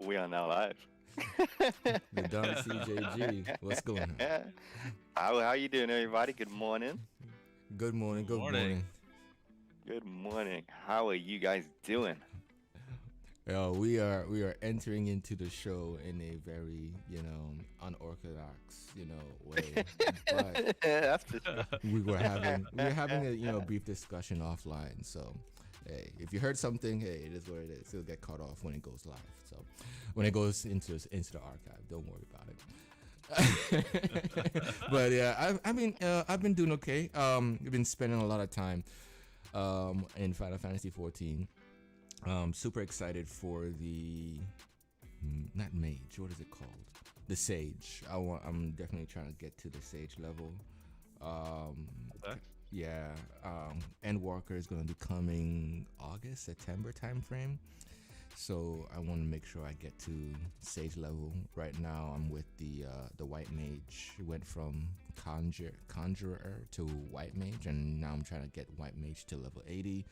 We are now live. The Don CJG. What's going on? How you doing, everybody? Good morning. Good morning. Good Morning. morning. Good morning. How are you guys doing? We are entering into the show in a very unorthodox way. But That's for sure. we were having a brief discussion offline. So hey, if you heard something, hey, it is what it is. It'll get cut off when it goes live. So when it goes into the archive, don't worry about it. But yeah, I've been doing okay. I've been spending a lot of time in Final Fantasy 14. Super excited for the not mage. What is it called? The sage. I'm definitely trying to get to the sage level. Okay. Yeah. Endwalker is going to be coming August, September timeframe. So I want to make sure I get to sage level. Right now I'm with the white mage. Went from conjurer to white mage, and now I'm trying to get white mage to level 80.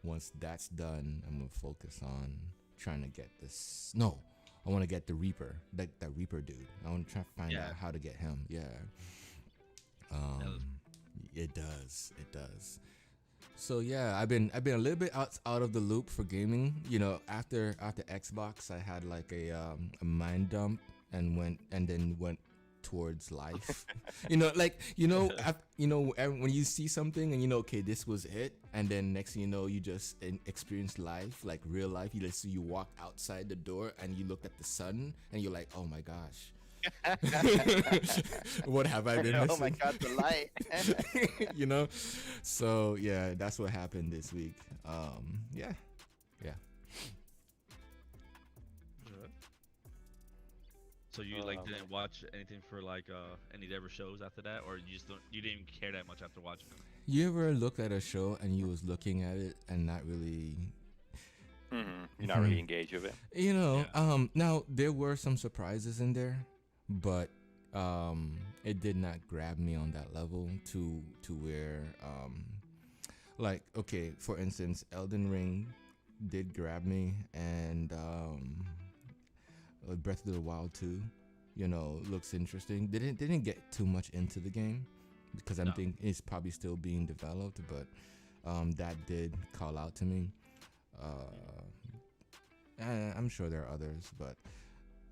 Once that's done, I'm gonna focus on trying to get this. No, I want to get the Reaper, that Reaper dude. I want to try to find out how to get him. Yeah. It does. So yeah, I've been a little bit out of the loop for gaming. After Xbox, I had like a mind dump and then went towards life. When you see something and okay, this was it, and then next thing you know, you just experience life, like real life. You walk outside the door and you look at the sun and you're like, oh my gosh. What have I been missing? Oh my God, the light. So yeah, that's what happened this week. Yeah. So you didn't watch anything for any ever shows after that, or you didn't even care that much after watching them? You ever looked at a show and you was looking at it and not really You're not really engaged with it. Now there were some surprises in there, but it did not grab me on that level to where okay, for instance, Elden Ring did grab me, and Breath of the Wild 2 looks interesting. Didn't get too much into the game because I'm thinking it's probably still being developed, but that did call out to me. I'm sure there are others, but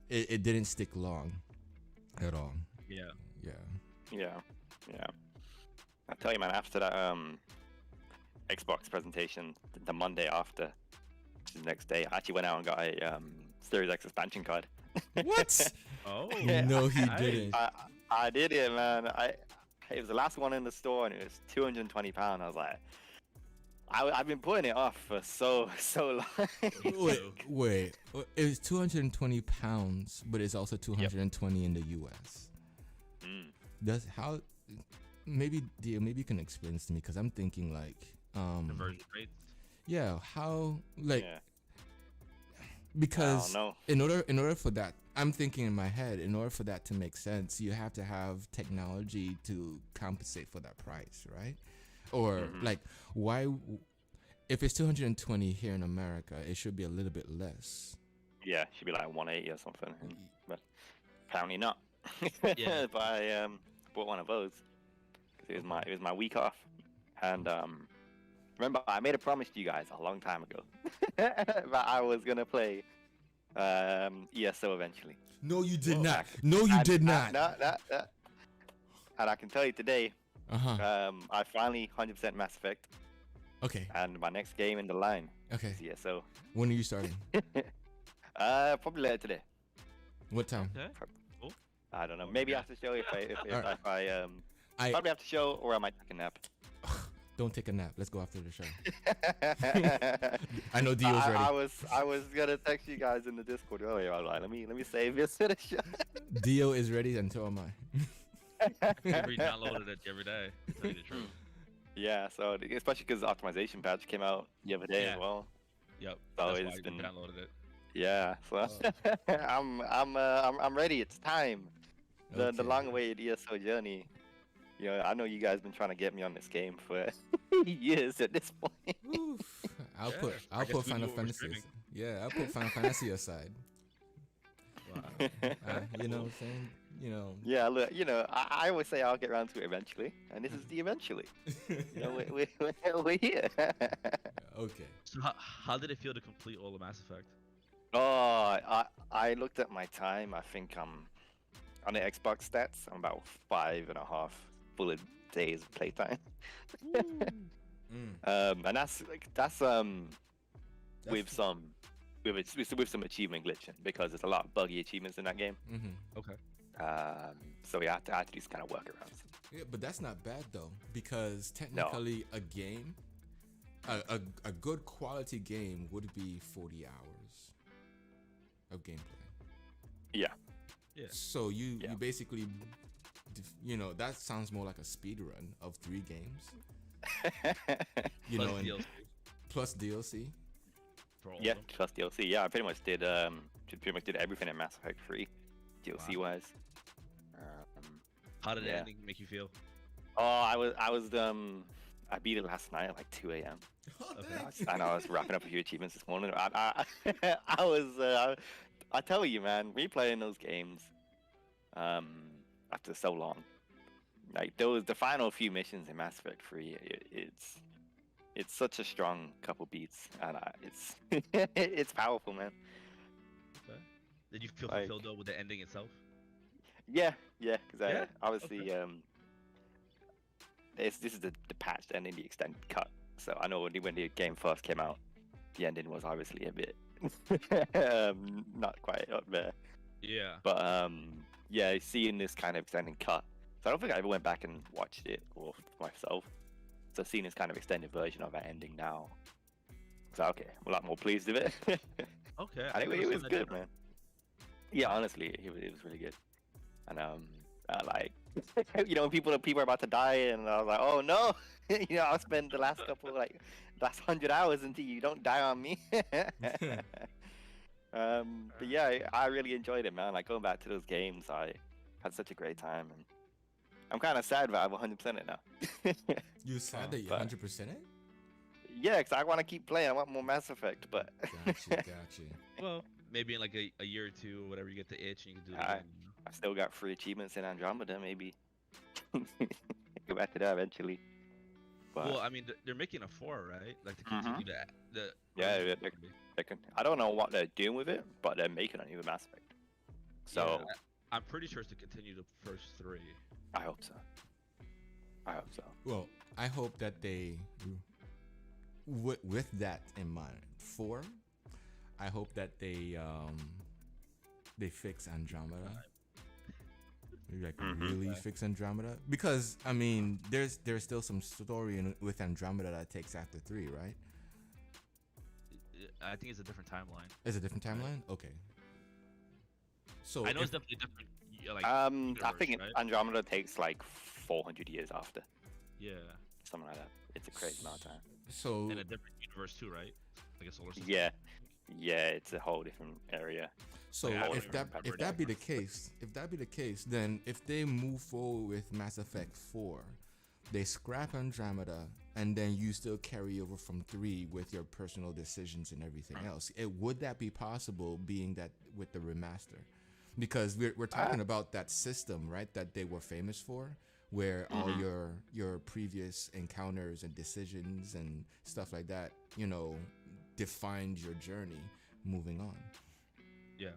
it didn't stick long at all. Yeah. I tell you, man, after that Xbox presentation, the Monday after, which is the next day, I actually went out and got a Series X expansion card. What? Oh. No, he didn't. I did it, man. It was the last one in the store, and it was £220. I was like, I've been putting it off for so long. Wait. It was 220 pounds, but it's also 220 in the US. Maybe you can explain this to me, because I'm thinking Conversion rates. Yeah, how because in order for that, I'm thinking in my head, in order for that to make sense, you have to have technology to compensate for that price, right? Or why, if it's 220 here in America, it should be a little bit less. Yeah, it should be like 180 or something, but apparently not. Yeah. But I bought one of those because it was my week off, and remember, I made a promise to you guys a long time ago that I was gonna play ESO eventually. No, you did not. No, you did not. No. And I can tell you today, I finally 100% Mass Effect. Okay. And my next game in the line Okay. is ESO. When are you starting? Probably later today. What time? Okay. Cool. I don't know. Maybe after show if I I probably after show, or I might take a nap. don't take a nap. Let's go after the show. I know Dio's ready. I was gonna text you guys in the Discord earlier. I was like, let me save this for the show. Dio is ready, and so am I. I re-downloaded it every day, to tell you the truth. Yeah, so especially because the optimization patch came out the other day as well. Yep. So That's it's why I been downloaded it. Yeah, so I'm ready. It's time. The Okay. long-awaited ESO journey. I know you guys been trying to get me on this game for years at this point. Oof. I'll Yeah, put I guess we Final knew what we're Fantasy. streaming. Yeah, I'll put Final Fantasy aside. You know what I'm saying? You know. Yeah, look, I always say I'll get around to it eventually, and this is the eventually. We're here. Okay. So how did it feel to complete all the Mass Effect? Oh, I looked at my time. I think I'm on the Xbox stats. I'm about 5.5 full days of playtime. And that's with some with some achievement glitching because there's a lot of buggy achievements in that game. Okay. So yeah, I had to do some kind of workarounds. Yeah, but that's not bad though, because technically a game, a good quality game would be 40 hours of gameplay. Yeah. Yeah. So you basically, that sounds more like a speed run of 3 games. Plus and DLC plus DLC. for all Yeah, of them. plus DLC. Yeah, I pretty much did everything in Mass Effect 3, DLC wise. How did the yeah. ending make you feel? Oh, I beat it last night at like 2 a.m. Okay. I know I was wrapping up a few achievements this morning. I tell you, man, replaying those games after so long, like the final few missions in Mass Effect 3, it's such a strong couple beats, and it's it's powerful, man. Okay. Did you feel Like- fulfilled though with the ending itself? Yeah, because Yeah? obviously this is the patched ending, the extended cut. So I know when the game first came out, the ending was obviously a bit not quite up there. Yeah. But yeah, seeing this kind of extended cut. So I don't think I ever went back and watched it or myself. So seeing this kind of extended version of that ending now, so okay, I'm a lot more pleased with it. Okay. I think never it saw was that good, different. man. Yeah, honestly, it was really good. And like, when people are about to die, and I was like, oh no, I'll spend the last 100 hours until you don't die on me. But yeah, I really enjoyed it, man. Like going back to those games, I had such a great time, and I'm kind of sad that I've 100% it now. You sad that you but- 100% it? Yeah, because I want to keep playing. I want more Mass Effect, but Gotcha. Well, maybe in like a year or two or whatever, you get the itch and you can do it Alright. again. I still got 3 achievements in Andromeda. Maybe go back to that eventually. But Well, I mean, they're making a 4, right? Like to continue the Yeah, original they're- trilogy. I don't know what they're doing with it, but they're making a new Mass Effect. So Yeah, I'm pretty sure it's to continue the first 3. I hope so. Well, I hope that they, with that in mind, 4, I hope that they fix Andromeda. Like really fix Andromeda, because I mean, there's still some story with Andromeda that takes after 3, right? I think it's a different timeline. Is it a different timeline? Okay. So I know if- it's definitely different. Like I universe, think right? Andromeda takes like 400 years after, Yeah, something like that. It's a crazy amount of time. so and a different universe too, right? Like a solar system. Yeah, it's a whole different area. So Yeah, I don't if even that remember if that that be the case, then if they move forward with Mass Effect 4, they scrap Andromeda, and then you still carry over from 3 with your personal decisions and everything else. Would that be possible, being that with the remaster? Because we're talking about that system, right? That they were famous for, where all your previous encounters and decisions and stuff like that, defined your journey moving on. Yeah.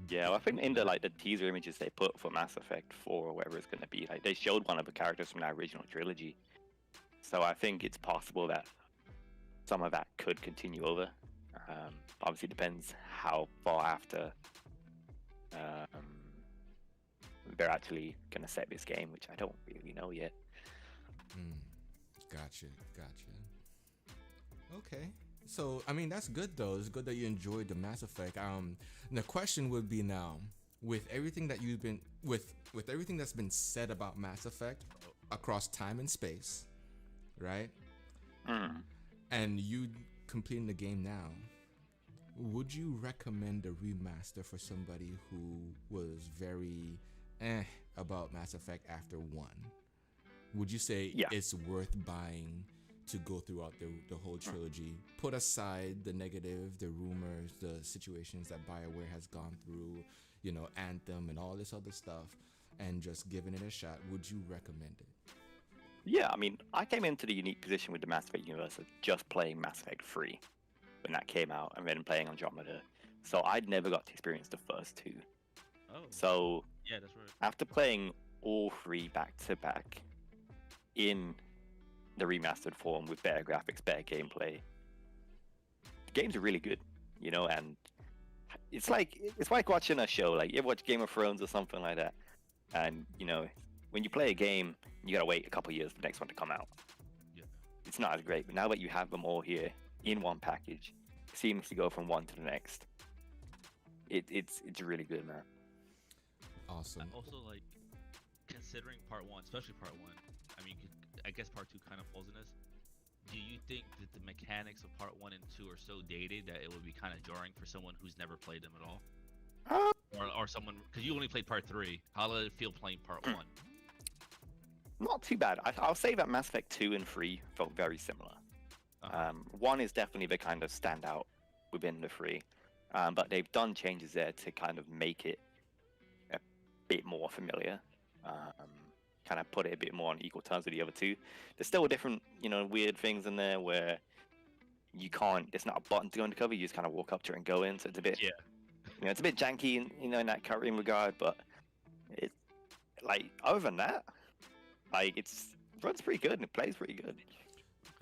Yeah, well, I think in the teaser images they put for Mass Effect 4 or whatever it's going to be, like they showed one of the characters from that original trilogy. So I think it's possible that some of that could continue over. Obviously, depends how far after they're actually going to set this game, which I don't really know yet. Gotcha. Okay. So, I mean, that's good though. It's good that you enjoyed the Mass Effect. The question would be now, with everything that you've been with everything that's been said about Mass Effect across time and space, right? And you completing the game now, would you recommend a remaster for somebody who was very about Mass Effect after 1? Would you say it's worth buying to go throughout the whole trilogy? Put aside the negative, the rumors, the situations that BioWare has gone through, Anthem and all this other stuff, and just giving it a shot, would you recommend it? Yeah, I mean, I came into the unique position with the Mass Effect universe of just playing Mass Effect 3 when that came out, and then playing Andromeda. So I'd never got to experience the first two. Oh. So Yeah, that's right. after playing all three back to back in the remastered form with better graphics, better gameplay, the games are really good, and it's like watching a show. Like, you ever watch Game of Thrones or something like that, and when you play a game, you gotta wait a couple years for the next one to come out. Yeah. It's not as great, but now that you have them all here in one package, seamlessly go from one to the next, it's really good, man. Awesome. Also, like, considering part one, especially part one, I mean, I guess part two kind of falls in this. Do you think that the mechanics of part one and two are so dated that it would be kind of jarring for someone who's never played them at all? Or someone, because you only played part three. How did it feel playing part one? Not too bad. I'll say that Mass Effect 2 and 3 felt very similar. One is definitely the kind of standout within the three, but they've done changes there to kind of make it a bit more familiar, kind of put it a bit more on equal terms with the other two. There's still different, weird things in there where you can't, there's not a button to go into cover, you just kind of walk up to it and go in, so it's a bit, it's a bit janky, in that in regard, but it's, like, other than that, like, it runs pretty good and it plays pretty good.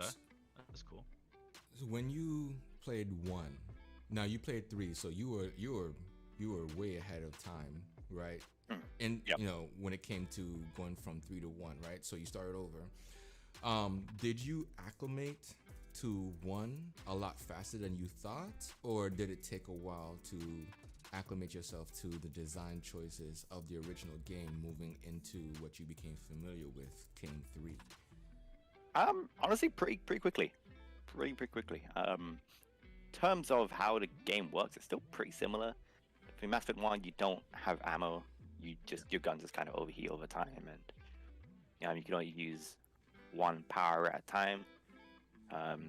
Okay, that's cool. So when you played one, now you played three, so you were way ahead of time, right? And Yep. When it came to going from 3 to 1, right? So you started over. Did you acclimate to one a lot faster than you thought, or did it take a while to acclimate yourself to the design choices of the original game, moving into what you became familiar with, King 3? Honestly, pretty quickly. Pretty quickly. In terms of how the game works, it's still pretty similar. In Mass Effect 1, you don't have ammo. Your guns just kind of overheat over time, and you can only use one power at a time,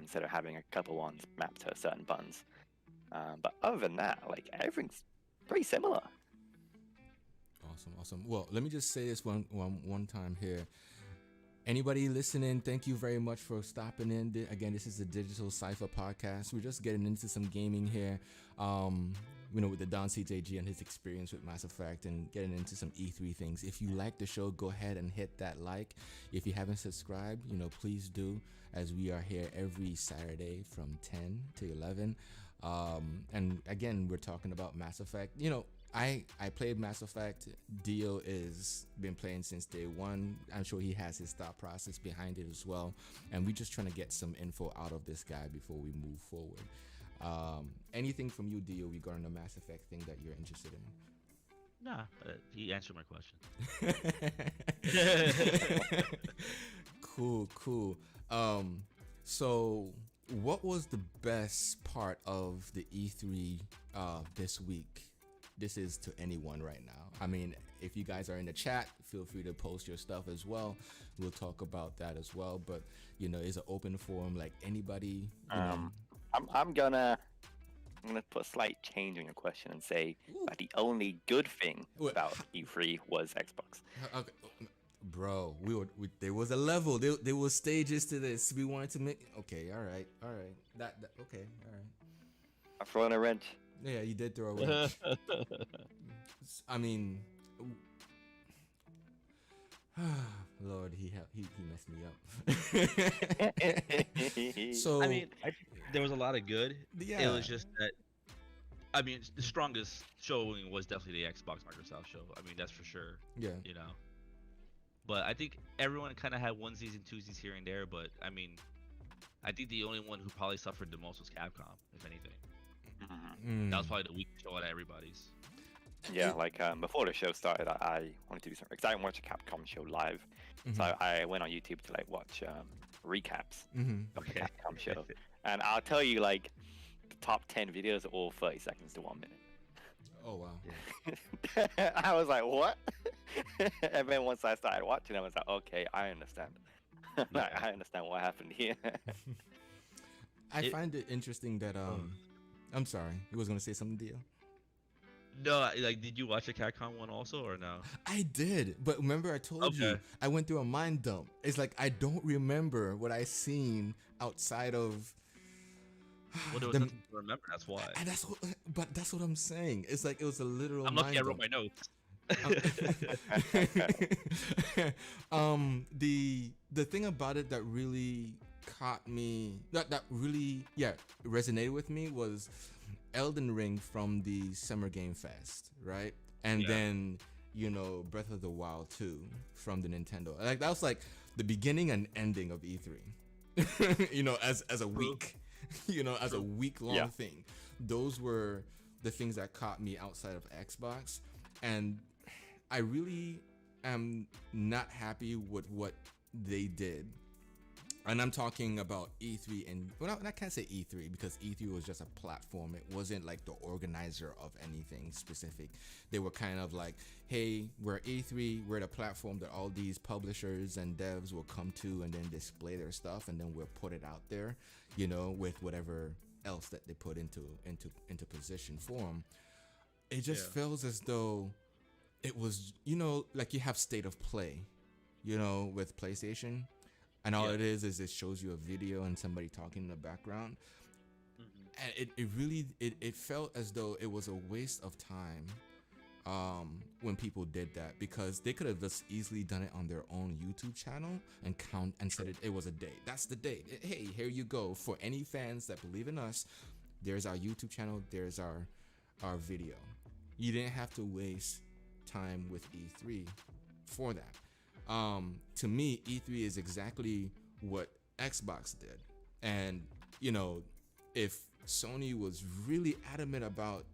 instead of having a couple ones mapped to certain buttons. But other than that, like, everything's pretty similar. Awesome. Well, let me just say this one time here. Anybody listening, thank you very much for stopping in. Again, this is the Digital Cypha Podcast. We're just getting into some gaming here, with the Don CJG and his experience with Mass Effect, and getting into some E3 things. If you like the show, go ahead and hit that like. If you haven't subscribed, please do, as we are here every Saturday from 10 to 11. And again, we're talking about Mass Effect. I played Mass Effect. Dio is been playing since day one. I'm sure he has his thought process behind it as well. And we're just trying to get some info out of this guy before we move forward. Anything from you, Dio, regarding the Mass Effect thing that you're interested in? Nah, he answered my question. Cool. So what was the best part of the E3 this week? This is to anyone right now. I mean, if you guys are in the chat, feel free to post your stuff as well. We'll talk about that as well. But it's an open forum, like anybody. I'm gonna put a slight change on your question and say that the only good thing about E3 was Xbox. Okay. Bro, there was a level. There was stages to this. We wanted to make. Okay, all right. That okay, all right. I'm throwing a wrench. Yeah, you did throw a wrench. I mean, Lord, he messed me up. So I mean, there was a lot of good. Yeah. It was just that. I mean, the strongest showing was definitely the Xbox Microsoft show. I mean, that's for sure. Yeah. But I think everyone kind of had onesies and twosies here and there. But I mean, I think the only one who probably suffered the most was Capcom, if anything. That was probably the weakest show out of everybody's. Yeah, like before the show started, I wanted to do something because I didn't watch a Capcom show live, so I went on YouTube to watch recaps of the Capcom show, and I'll tell you, like, the top 10 videos are all 30 seconds to 1 minute. Oh wow! Yeah. I was like, what? And then once I started watching, I was like, okay, I understand. I understand what happened here. I find it interesting that I'm sorry, you was gonna say something, Dio? No, like, did you watch the Capcom one also or no? I did, but remember I told you Okay. I went through a mind dump. It's like I don't remember what I seen outside of Well, there was the, nothing to remember. That's why. and that's what I'm saying. It's like it was a literal I'm lucky mind I wrote dump. my notes. The thing about it that really caught me, that really resonated with me was Elden Ring from the Summer Game Fest, right? And Yeah. then Breath of the Wild 2 from the Nintendo. Like that was like the beginning and ending of E3. As a week, as a week long Yeah. thing. Those were the things that caught me outside of Xbox, and I really am not happy with what they did. And I'm talking about E3, and I can't say E3 because E3 was just a platform. It wasn't like the organizer of anything specific. They were kind of like, hey, we're E3, we're the platform that all these publishers and devs will come to and then display their stuff, and then we'll put it out there, with whatever else that they put into position for them. It just Yeah. feels as though it was, like you have state of play, with PlayStation, and all Yeah. it is it shows you a video and somebody talking in the background. Mhm. And it really it felt as though it was a waste of time when people did that, because they could have just easily done it on their own YouTube channel and said it was a date. That's the date. Hey, here you go. For any fans that believe in us, there's our YouTube channel, there's our video. You didn't have to waste time with E3 for that. To me, E3 is exactly what Xbox did. And, if Sony was really adamant about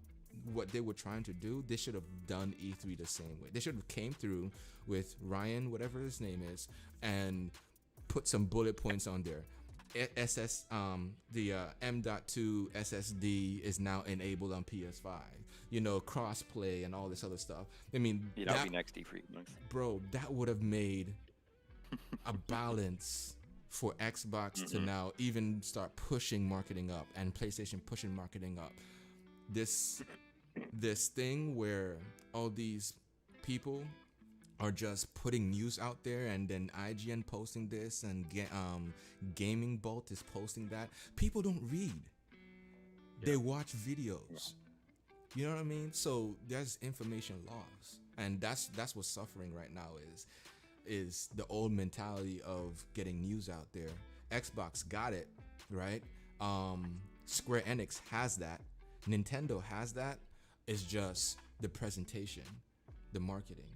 what they were trying to do, they should have done E3 the same way. They should have came through with Ryan, whatever his name is, and put some bullet points on there. The M.2 SSD is now enabled on PS5. Crossplay and all this other stuff. I mean, Yeah, that'll be next E3. Next. bro, that would have made a balance for Xbox to now even start pushing marketing up, and PlayStation pushing marketing up. This thing where all these people are just putting news out there, and then IGN posting this, and Gaming Bolt is posting that. People don't read. They watch videos. You know what I mean? So there's information loss, and that's what's suffering right now is the old mentality of getting news out there. Xbox got it, right? Square Enix has that. Nintendo has that. It's just the presentation, the marketing.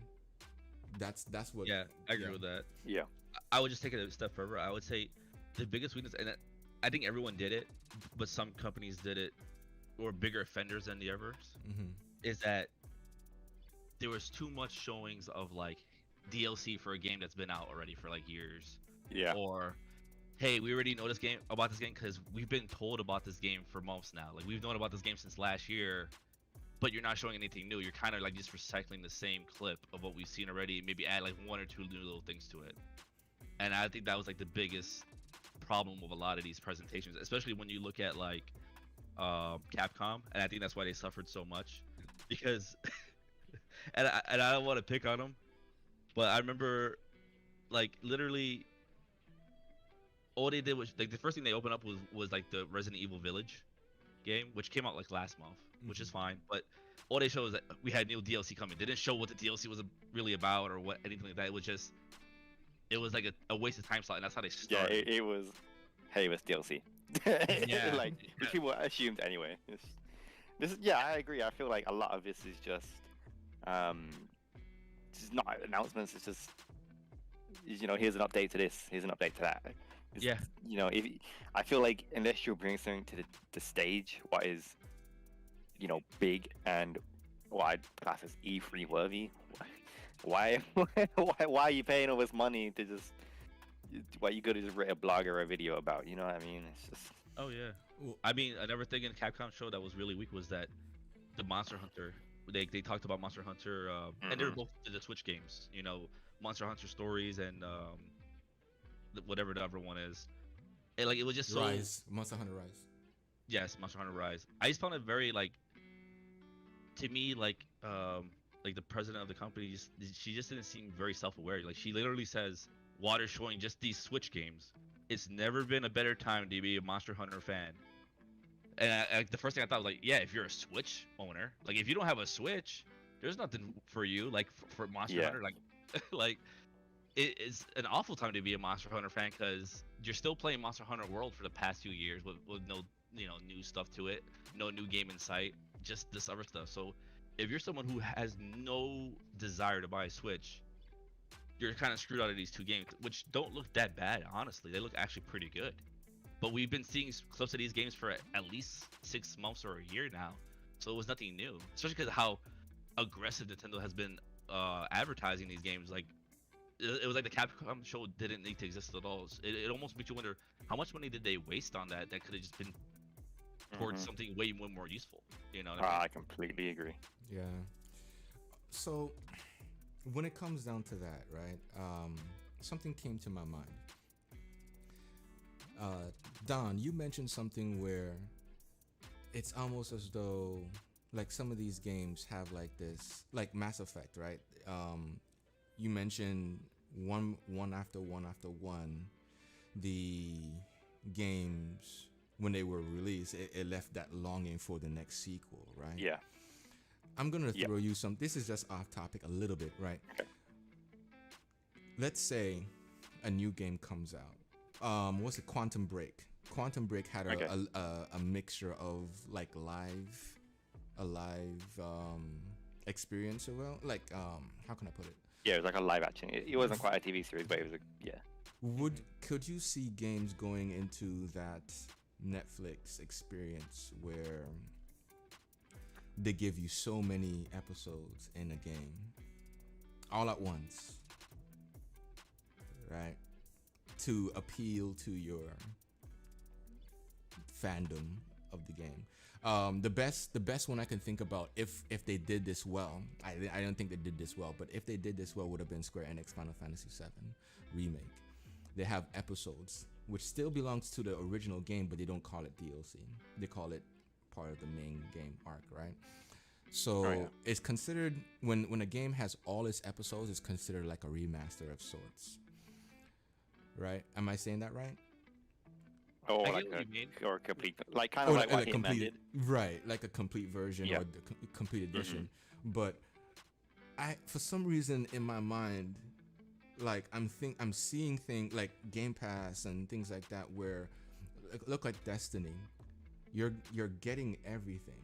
That's what. Yeah, I agree with that. Yeah. I would just take it a step further. I would say the biggest weakness, and I think everyone did it, but some companies did it, or bigger offenders than the others, is that there was too much showings of like DLC for a game that's been out already for like years. Yeah. Or, hey, we already know this game about this game because we've been told about this game for months now. Like, we've known about this game since last year, but you're not showing anything new. You're kind of like just recycling the same clip of what we've seen already, maybe add like one or two new little things to it. And I think that was like the biggest problem with a lot of these presentations, especially when you look at like Capcom, and I think that's why they suffered so much, because and I don't want to pick on them, but I remember like literally all they did was like the first thing they opened up was like the Resident Evil Village game, which came out like last month, which is fine, but all they showed was that we had new DLC coming. They didn't show what the DLC was really about or what anything like that. It was like a waste of time slot, and that's how they Yeah, started. it was. Hey, it was DLC. Yeah. Like, which people assumed anyway. I agree. I feel like a lot of this is just not announcements. It's just, here's an update to this. Here's an update to that. Yeah. I feel like unless you're bringing something to the stage, what is, big and what I'd class as E3 worthy, why are you paying all this money to just, what you could have just write a blog or a video about? You know what I mean? It's just. Oh yeah. Well, I mean, another thing in Capcom show that was really weak was that the Monster Hunter. They talked about Monster Hunter, and they were both the Twitch games. Monster Hunter Stories and whatever the other one is. And like it was just so. Rise, Monster Hunter Rise. Yes, Monster Hunter Rise. I just found it very like to me, like the president of the company, she just didn't seem very self-aware. Like she literally says, "Water showing just these Switch games. It's never been a better time to be a Monster Hunter fan." And the first thing I thought was like, yeah, if you're a Switch owner, like if you don't have a Switch, there's nothing for you. Like for Monster Hunter, like like it is an awful time to be a Monster Hunter fan because you're still playing Monster Hunter World for the past few years with no new stuff to it, no new game in sight, just this other stuff. So if you're someone who has no desire to buy a Switch, you're kind of screwed out of these two games, which don't look that bad, honestly. They look actually pretty good. But we've been seeing clips of these games for at least 6 months or a year now, so it was nothing new. Especially because of how aggressive Nintendo has been advertising these games. Like it was like the Capcom show didn't need to exist at all. It almost makes you wonder how much money did they waste on that could have just been towards something way more useful. You know what I mean? I completely agree. Yeah. So when it comes down to that, right? Something came to my mind. Don, you mentioned something where it's almost as though like some of these games have like this, like Mass Effect, right? You mentioned one after one. The games when they were released, it left that longing for the next sequel, right? Yeah. I'm gonna throw you some. This is just off topic a little bit, right? Okay. Let's say a new game comes out. What's it? Quantum Break. Quantum Break had a mixture of like a live experience, how can I put it? Yeah, it was like a live action. It wasn't quite a TV series, but it was Could you see games going into that Netflix experience where they give you so many episodes in a game all at once, right? To appeal to your fandom of the game. The best one I can think about, if they did this well, I don't think they did this well, but if they did this well, would have been Square Enix Final Fantasy VII Remake. They have episodes, which still belongs to the original game, but they don't call it DLC. They call it part of the main game arc, right? So it's considered, when a game has all its episodes, it's considered like a remaster of sorts, right? Am I saying that right? Oh, I like get what you mean. or a complete, like kind of like what Hitman did. Right, like a complete version or the complete edition. But for some reason in my mind, like I'm seeing things like Game Pass and things like that where look like Destiny. You're getting everything.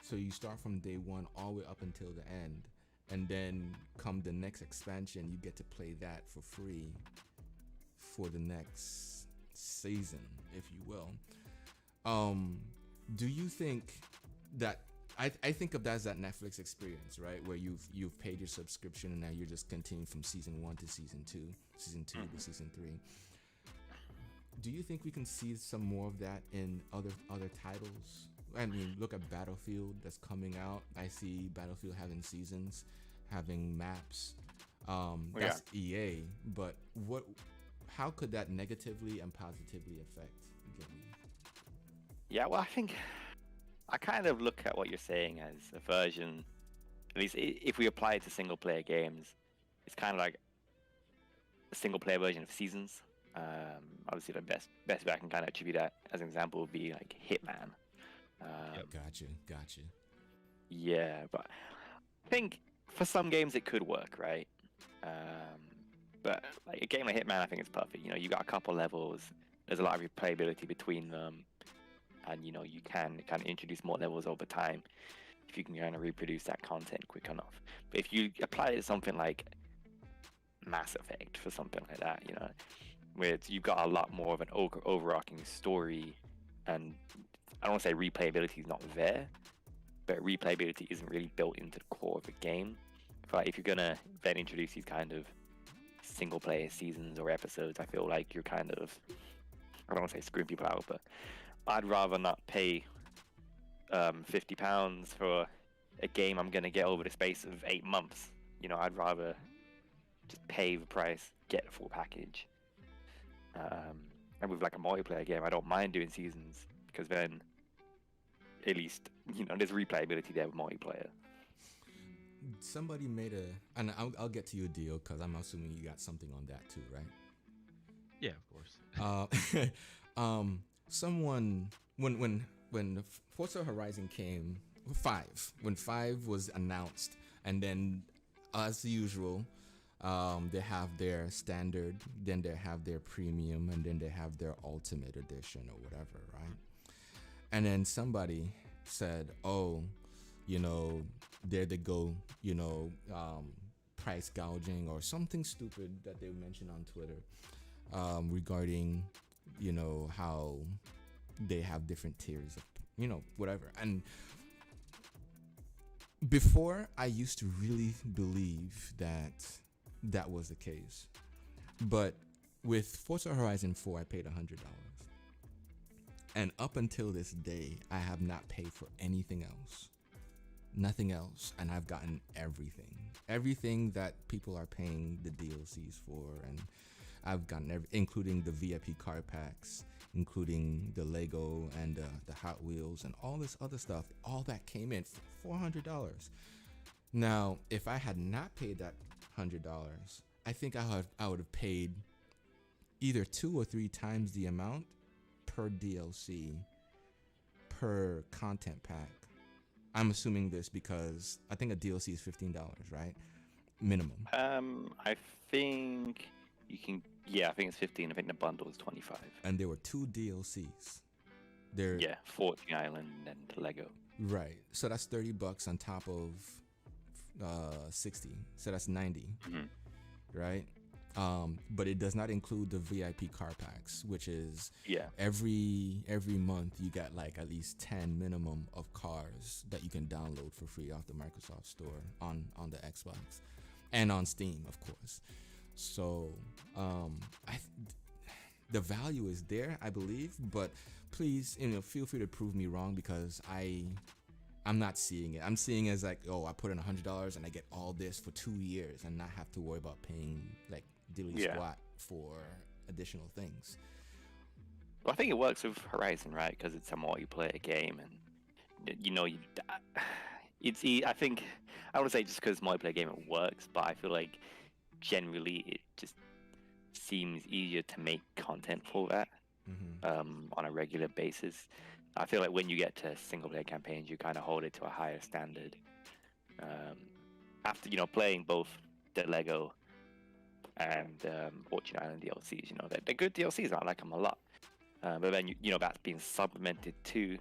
So you start from day one all the way up until the end, and then come the next expansion, you get to play that for free for the next season, if you will. Do you think that I think of that as that Netflix experience, right? Where you've paid your subscription and now you're just continuing from season 1 to season 2, season 2 to season 3. Do you think we can see some more of that in other titles? I mean, look at Battlefield that's coming out. I see Battlefield having seasons, having maps. That's EA, but how could that negatively and positively affect gaming? Yeah, well, I think I kind of look at what you're saying as a version, at least if we apply it to single player games, it's kind of like a single player version of seasons. Obviously, the best way I can kind of attribute that as an example would be like Hitman. Gotcha. Yeah, but I think for some games it could work, right? But like a game like Hitman, I think it's perfect. You know, you got a couple levels. There's a lot of replayability between them, and you know you can kind of introduce more levels over time if you can kind of reproduce that content quick enough. But if you apply it to something like Mass Effect for something like that, you know, where you've got a lot more of an overarching story, and I don't want to say replayability is not there, but replayability isn't really built into the core of the game. But if you're gonna then introduce these kind of single player seasons or episodes, I feel like you're kind of, I don't want to say screwing people out, but I'd rather not pay £50 for a game I'm gonna get over the space of 8 months. You know, I'd rather just pay the price, get the full package. And with like a multiplayer game, I don't mind doing seasons, because then at least there's replayability there with multiplayer. Somebody made and I'll get to your deal because I'm assuming you got something on that too, right? Yeah, of course. Someone when Forza Horizon came, 5 when 5 was announced, and then as usual, they have their standard, then they have their premium, and then they have their ultimate edition or whatever, right? And then somebody said, oh, there they go, price gouging or something stupid that they mentioned on Twitter, regarding, how they have different tiers of, whatever. And before, I used to really believe that was the case. But with Forza Horizon 4, I paid $100. And up until this day, I have not paid for anything else. Nothing else. And I've gotten everything. Everything that people are paying the DLCs for. And I've gotten including the VIP car packs, including the Lego and the Hot Wheels and all this other stuff. All that came in for $400. Now, if I had not paid that $100, I think I would have paid either 2 or 3 times the amount per DLC, per content pack. I'm assuming this because I think a DLC is $15, right? Minimum. I think you can. Yeah, I think it's 15. I think the bundle is 25. And there were 2 DLCs. Yeah, Fortune Island and the Lego. Right. So that's $30 on top of 60. So that's 90. Mm-hmm. Right? But it does not include the VIP car packs, which is every month you get like at least 10 minimum of cars that you can download for free off the Microsoft Store on the Xbox and on Steam, of course. So the value is there, I believe, but please, feel free to prove me wrong because I'm not seeing it. I'm seeing it as like, oh, I put in $100 and I get all this for 2 years and not have to worry about paying like dilly squat for additional things. Well, I think it works with Horizon, right? Because it's a multiplayer game, and I think I would say just because multiplayer game it works, but I feel like generally it just seems easier to make content for that on a regular basis. I feel like when you get to single player campaigns, you kind of hold it to a higher standard. After playing both the Lego and Fortune Island DLCs, they're good DLCs. I like them a lot. But then that's being supplemented too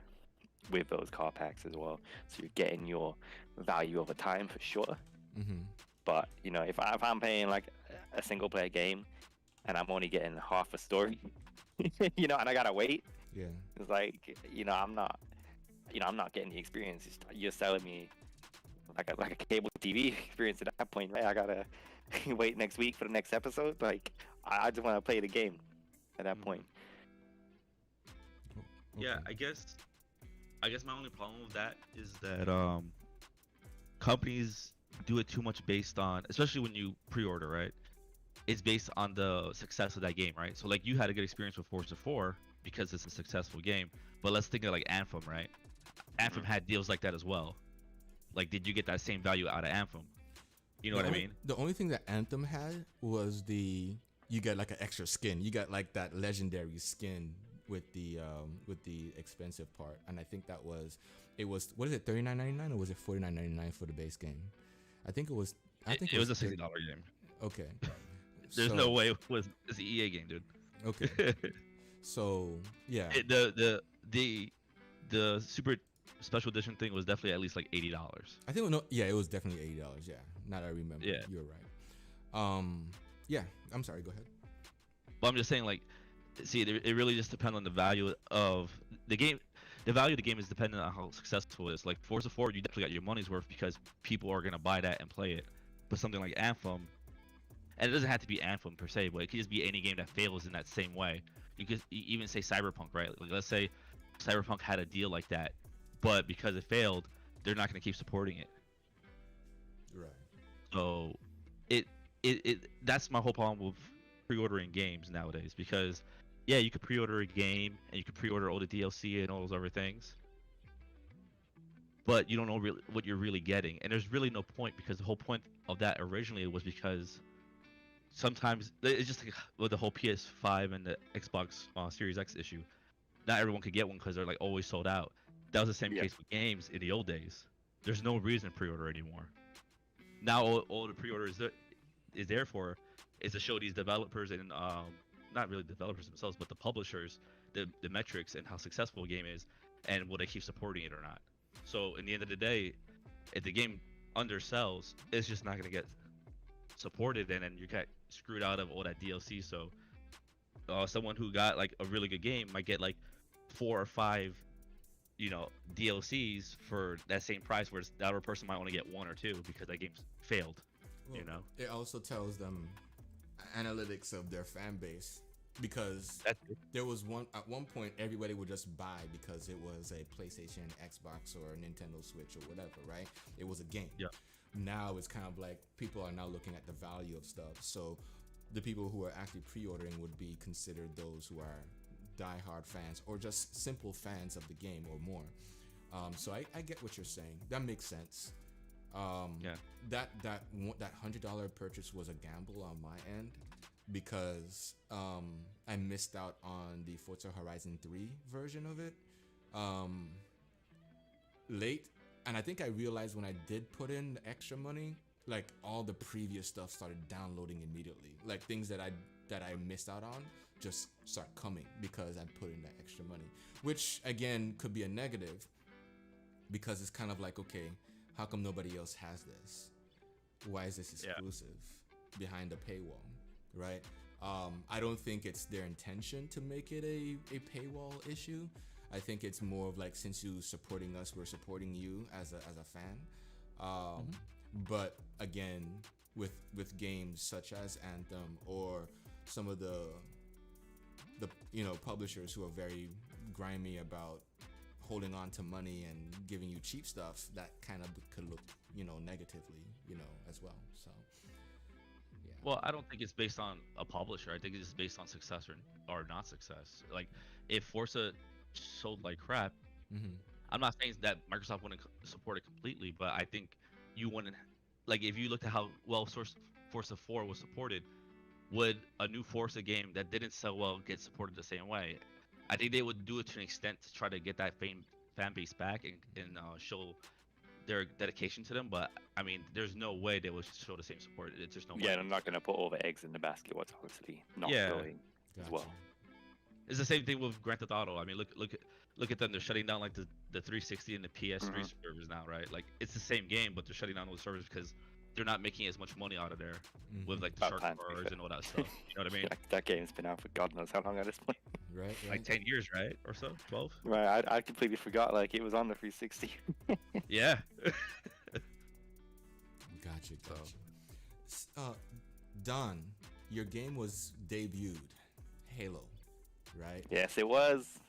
with those car packs as well. So you're getting your value over time for sure. Mm-hmm. But if I'm paying like a single player game and I'm only getting half a story, and I gotta wait. Yeah. It's like I'm not getting the experience. You're selling me like a cable TV experience at that point, right? I gotta wait next week for the next episode. Like I just want to play the game at that point. Okay. Yeah, I guess my only problem with that is that companies do it too much based on, especially when you pre-order, right? It's based on the success of that game, right? So like you had a good experience with Forza 4 because it's a successful game, but let's think of like Anthem, right? Anthem had deals like that as well. Like, did you get that same value out of Anthem? You know what I mean? The only thing that Anthem had was you get like an extra skin. You got like that legendary skin with the expensive part, and I think it was what is it, $39.99 or was it $49.99 for the base game? I think it was a $60 game. Okay. There's no way it's an EA game, dude. Okay. So yeah. The super special edition thing was definitely at least like $80. I think it was definitely $80. Yeah. Now that I remember. Yeah. You're right. Yeah. I'm sorry. Go ahead. But I'm just saying, like, see, it really just depends on the value of the game. The value of the game is dependent on how successful it is. Like Forza 4, you definitely got your money's worth because people are gonna buy that and play it. But something like Anthem, and it doesn't have to be Anthem per se, but it could just be any game that fails in that same way. You could even say Cyberpunk, right? Like, let's say Cyberpunk had a deal like that, but because it failed, they're not gonna keep supporting it. Right. So, that's my whole problem with pre-ordering games nowadays, because yeah, you could pre-order a game and you could pre-order all the DLC and all those other things, but you don't know really what you're really getting, and there's really no point because the whole point of that originally was because sometimes it's just like with the whole PS5 and the Xbox Series X issue. Not everyone could get one because they're like always sold out. That was the same Yeah. case with games in the old days. There's no reason to pre-order anymore. Now all the pre-order is there for is to show these developers and not really developers themselves, but the publishers the metrics and how successful a game is, and will they keep supporting it or not. So in the end of the day, if the game undersells, it's just not going to get supported, and then you get screwed out of all that DLC. So someone who got like a really good game might get like 4 or 5 DLCs for that same price, whereas the other person might only get 1 or 2 because that game's failed. Well, it also tells them analytics of their fan base, because there was at one point everybody would just buy because it was a PlayStation, Xbox, or a Nintendo Switch or whatever, right? It was a game. Yeah. Now it's kind of like people are now looking at the value of stuff. So the people who are actually pre-ordering would be considered those who are die-hard fans or just simple fans of the game or more. So I get what you're saying. That makes sense. That $100 purchase was a gamble on my end, because I missed out on the Forza Horizon 3 version of it late, and I think I realized when I did put in the extra money, like all the previous stuff started downloading immediately. Like things that I missed out on just start coming because I put in that extra money, which again could be a negative, because it's kind of like, okay, how come nobody else has this? Why is this exclusive behind a paywall, right? I don't think it's their intention to make it a paywall issue. I think it's more of like, since you supporting us, we're supporting you as a fan. But again, with games such as Anthem or some of the publishers who are very grimy about holding on to money and giving you cheap stuff, that kind of could look negatively as well. So yeah. Well, I don't think it's based on a publisher. I think it's based on success or not success. Like, if Forza sold like crap, I'm not saying that Microsoft wouldn't support it completely, but I think you wouldn't. Like, if you looked at how well Forza 4 was supported, would a new Forza game that didn't sell well get supported the same way? I think they would do it to an extent to try to get that fan base back and show their dedication to them. But I mean, there's no way they would show the same support. It's just no way. Yeah, I'm not gonna put all the eggs in the basket. What's obviously not growing as well. It's the same thing with Grand Theft Auto. I mean, look at them. They're shutting down like the 360 and the PS3 servers now, right? Like, it's the same game, but they're shutting down those servers because they're not making as much money out of there with like the shark bars and all that stuff. You know what I mean? That game's been out for God knows how long at this point. Right. Like 10 years, right? Or so? 12? Right, I completely forgot, like, it was on the 360. Yeah. Gotcha. Don, your game was debuted, Halo, right? Yes, it was.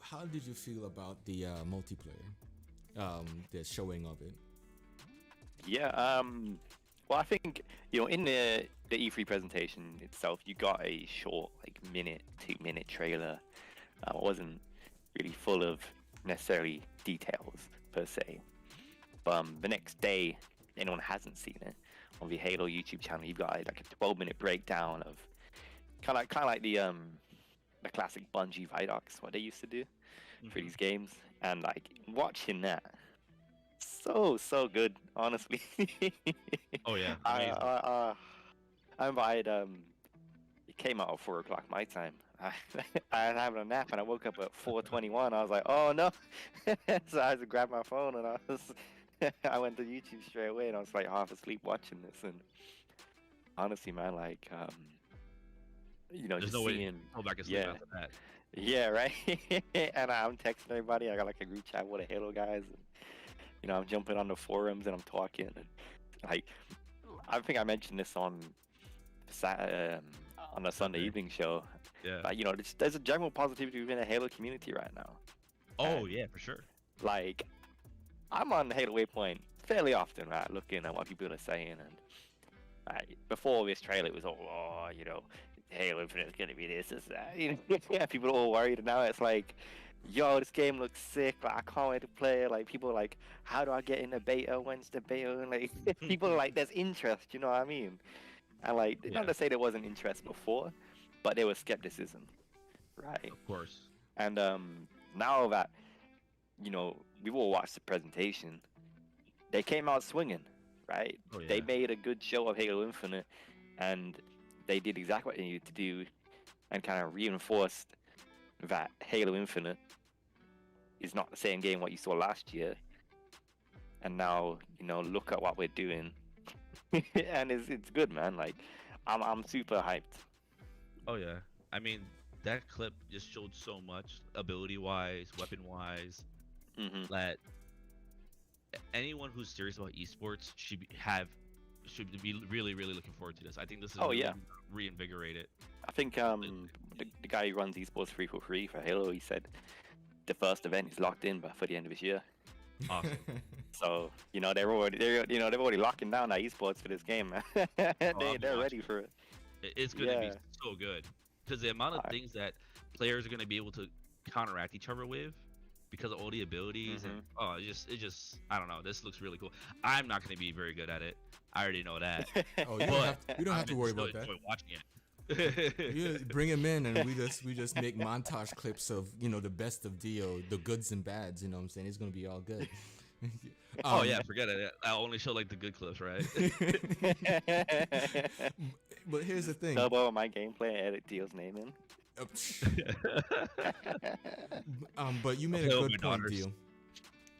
How did you feel about the multiplayer, the showing of it? Yeah, well, I think, in the E3 presentation itself, you got a short, like, 2-minute trailer. It wasn't really full of necessarily details, per se. But the next day, anyone hasn't seen it, on the Halo YouTube channel, you've got like a 12-minute breakdown of kind of like the classic Bungie Vidocs, what they used to do for these games, and like watching that, so good, honestly. Oh yeah, amazing. I remember it came out at 4 o'clock my time. I was having a nap and I woke up at 4:21. I was like, oh no. So I had to grab my phone and I went to YouTube straight away, and I was like half asleep watching this. And honestly, man, like there's just no way seeing, to go back and sleep after that. Yeah, right. And I'm texting everybody. I got like a group chat with the Halo guys, and I'm jumping on the forums and I'm talking. And, like, I think I mentioned this on the Sunday evening show. Yeah. Like, there's a general positivity within the Halo community right now. Oh yeah, for sure. Like, I'm on Halo Waypoint fairly often, right, looking at what people are saying, and before this trailer, it was all, Halo Infinite is gonna be this that. You know, yeah, people are all worried, and now it's like, yo, this game looks sick. Like, I can't wait to play it. Like, people are like, how do I get in the beta? When's the beta? And, like, people are like, there's interest. You know what I mean? And like, Yeah. not to say there wasn't interest before, but there was skepticism, right? Of course. And now that we've all watched the presentation, they came out swinging, right? Oh, yeah. They made a good show of Halo Infinite, and they did exactly what they needed to do, and kind of reinforced that Halo Infinite is not the same game what you saw last year. And now, look at what we're doing, and it's good, man. Like, I'm super hyped. Oh yeah. I mean, that clip just showed so much ability-wise, weapon-wise, Hmm. that anyone who's serious about esports should be really really looking forward to this. I think this is Oh, really yeah. gonna reinvigorate it. I think the guy who runs esports 343 for Halo, he said the first event is locked in for the end of this year. Awesome. So they're already locking down our esports for this game, man. I'm They're ready watching. for it. It's gonna be Yeah. so good because the amount of Alright. things that players are gonna be able to counteract each other with because of all the abilities and it just I don't know. This looks really cool. I'm not gonna be very good at it. I already know that. Oh, you But don't have to I worry still about that. enjoy watching it. You bring him in, and we just make montage clips of the best of Dio, the goods and bads. You know what I'm saying? It's gonna be all good. Oh yeah, forget it. I only show like the good clips, right? But here's the thing. Double my gameplay and edit Dio's name in. But you made a play with good my point, daughters. Dio.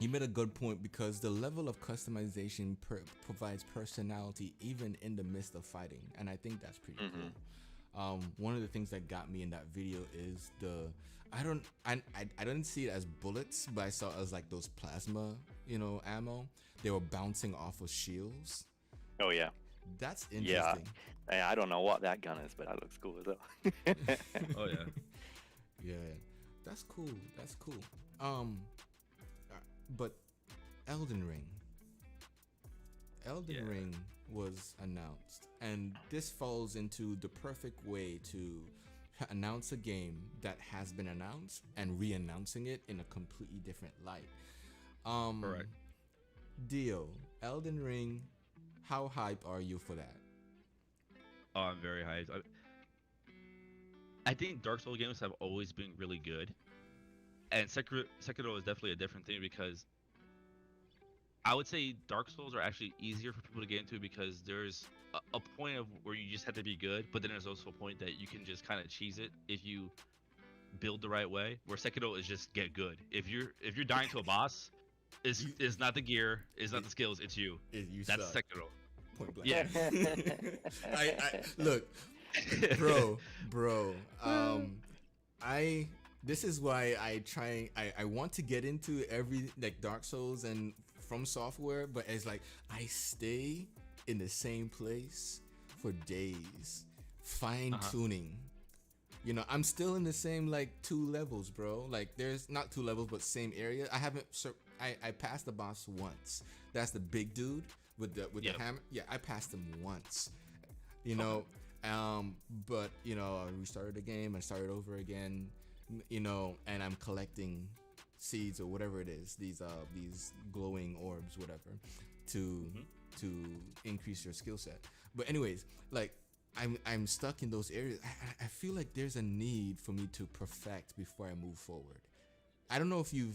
You made a good point because the level of customization provides personality even in the midst of fighting, and I think that's pretty cool. One of the things that got me in that video is I didn't see it as bullets, but I saw it as like those plasma, ammo. They were bouncing off of shields. Oh yeah. That's Yeah. interesting. Hey, I don't know what that gun is, but that looks cool as well. Oh yeah. Yeah, that's cool. That's cool. But Elden Ring. Yeah. Ring was announced, and this falls into the perfect way to announce a game that has been announced and re-announcing it in a completely different light. Correct. Dio, Elden Ring, how hype are you for that? Oh, I'm very hyped. I think Dark Souls games have always been really good, and Sekiro is definitely a different thing because I would say Dark Souls are actually easier for people to get into because there's a point of where you just have to be good, but then there's also a point that you can just kind of cheese it if you build the right way. Where Sekiro is just get good. If you're dying to a boss, it's not the gear, it's not the skills, it's you. You That's suck. Sekiro. Point blank. Yeah. I look, bro. This is why I want to get into every like Dark Souls and From Software, but it's like I stay in the same place for days, fine tuning. I'm still in the same like 2 levels, bro. Like there's not 2 levels, but same area. I passed the boss once. That's the big dude with the hammer. Yeah, I passed him once. But I restarted the game. I started over again. And I'm collecting seeds or whatever it is. These glowing orbs, whatever, to increase your skill set. But anyways, like I'm stuck in those areas. I feel like there's a need for me to perfect before I move forward. I don't know if you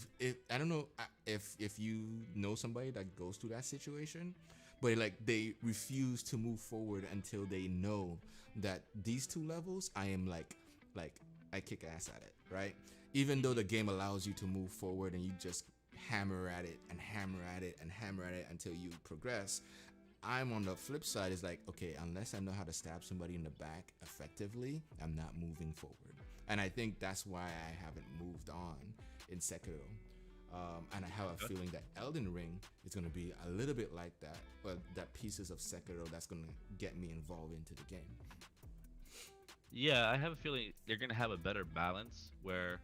know somebody that goes through that situation, but like they refuse to move forward until they know that these 2 levels I am like I kick ass at it, right? Even though the game allows you to move forward and you just hammer at it and hammer at it and hammer at it until you progress, I'm on the flip side is like, okay, unless I know how to stab somebody in the back effectively, I'm not moving forward. And I think that's why I haven't moved on in Sekiro. And I have a feeling that Elden Ring is going to be a little bit like that, but that pieces of Sekiro that's going to get me involved into the game. Yeah, I have a feeling they're gonna have a better balance where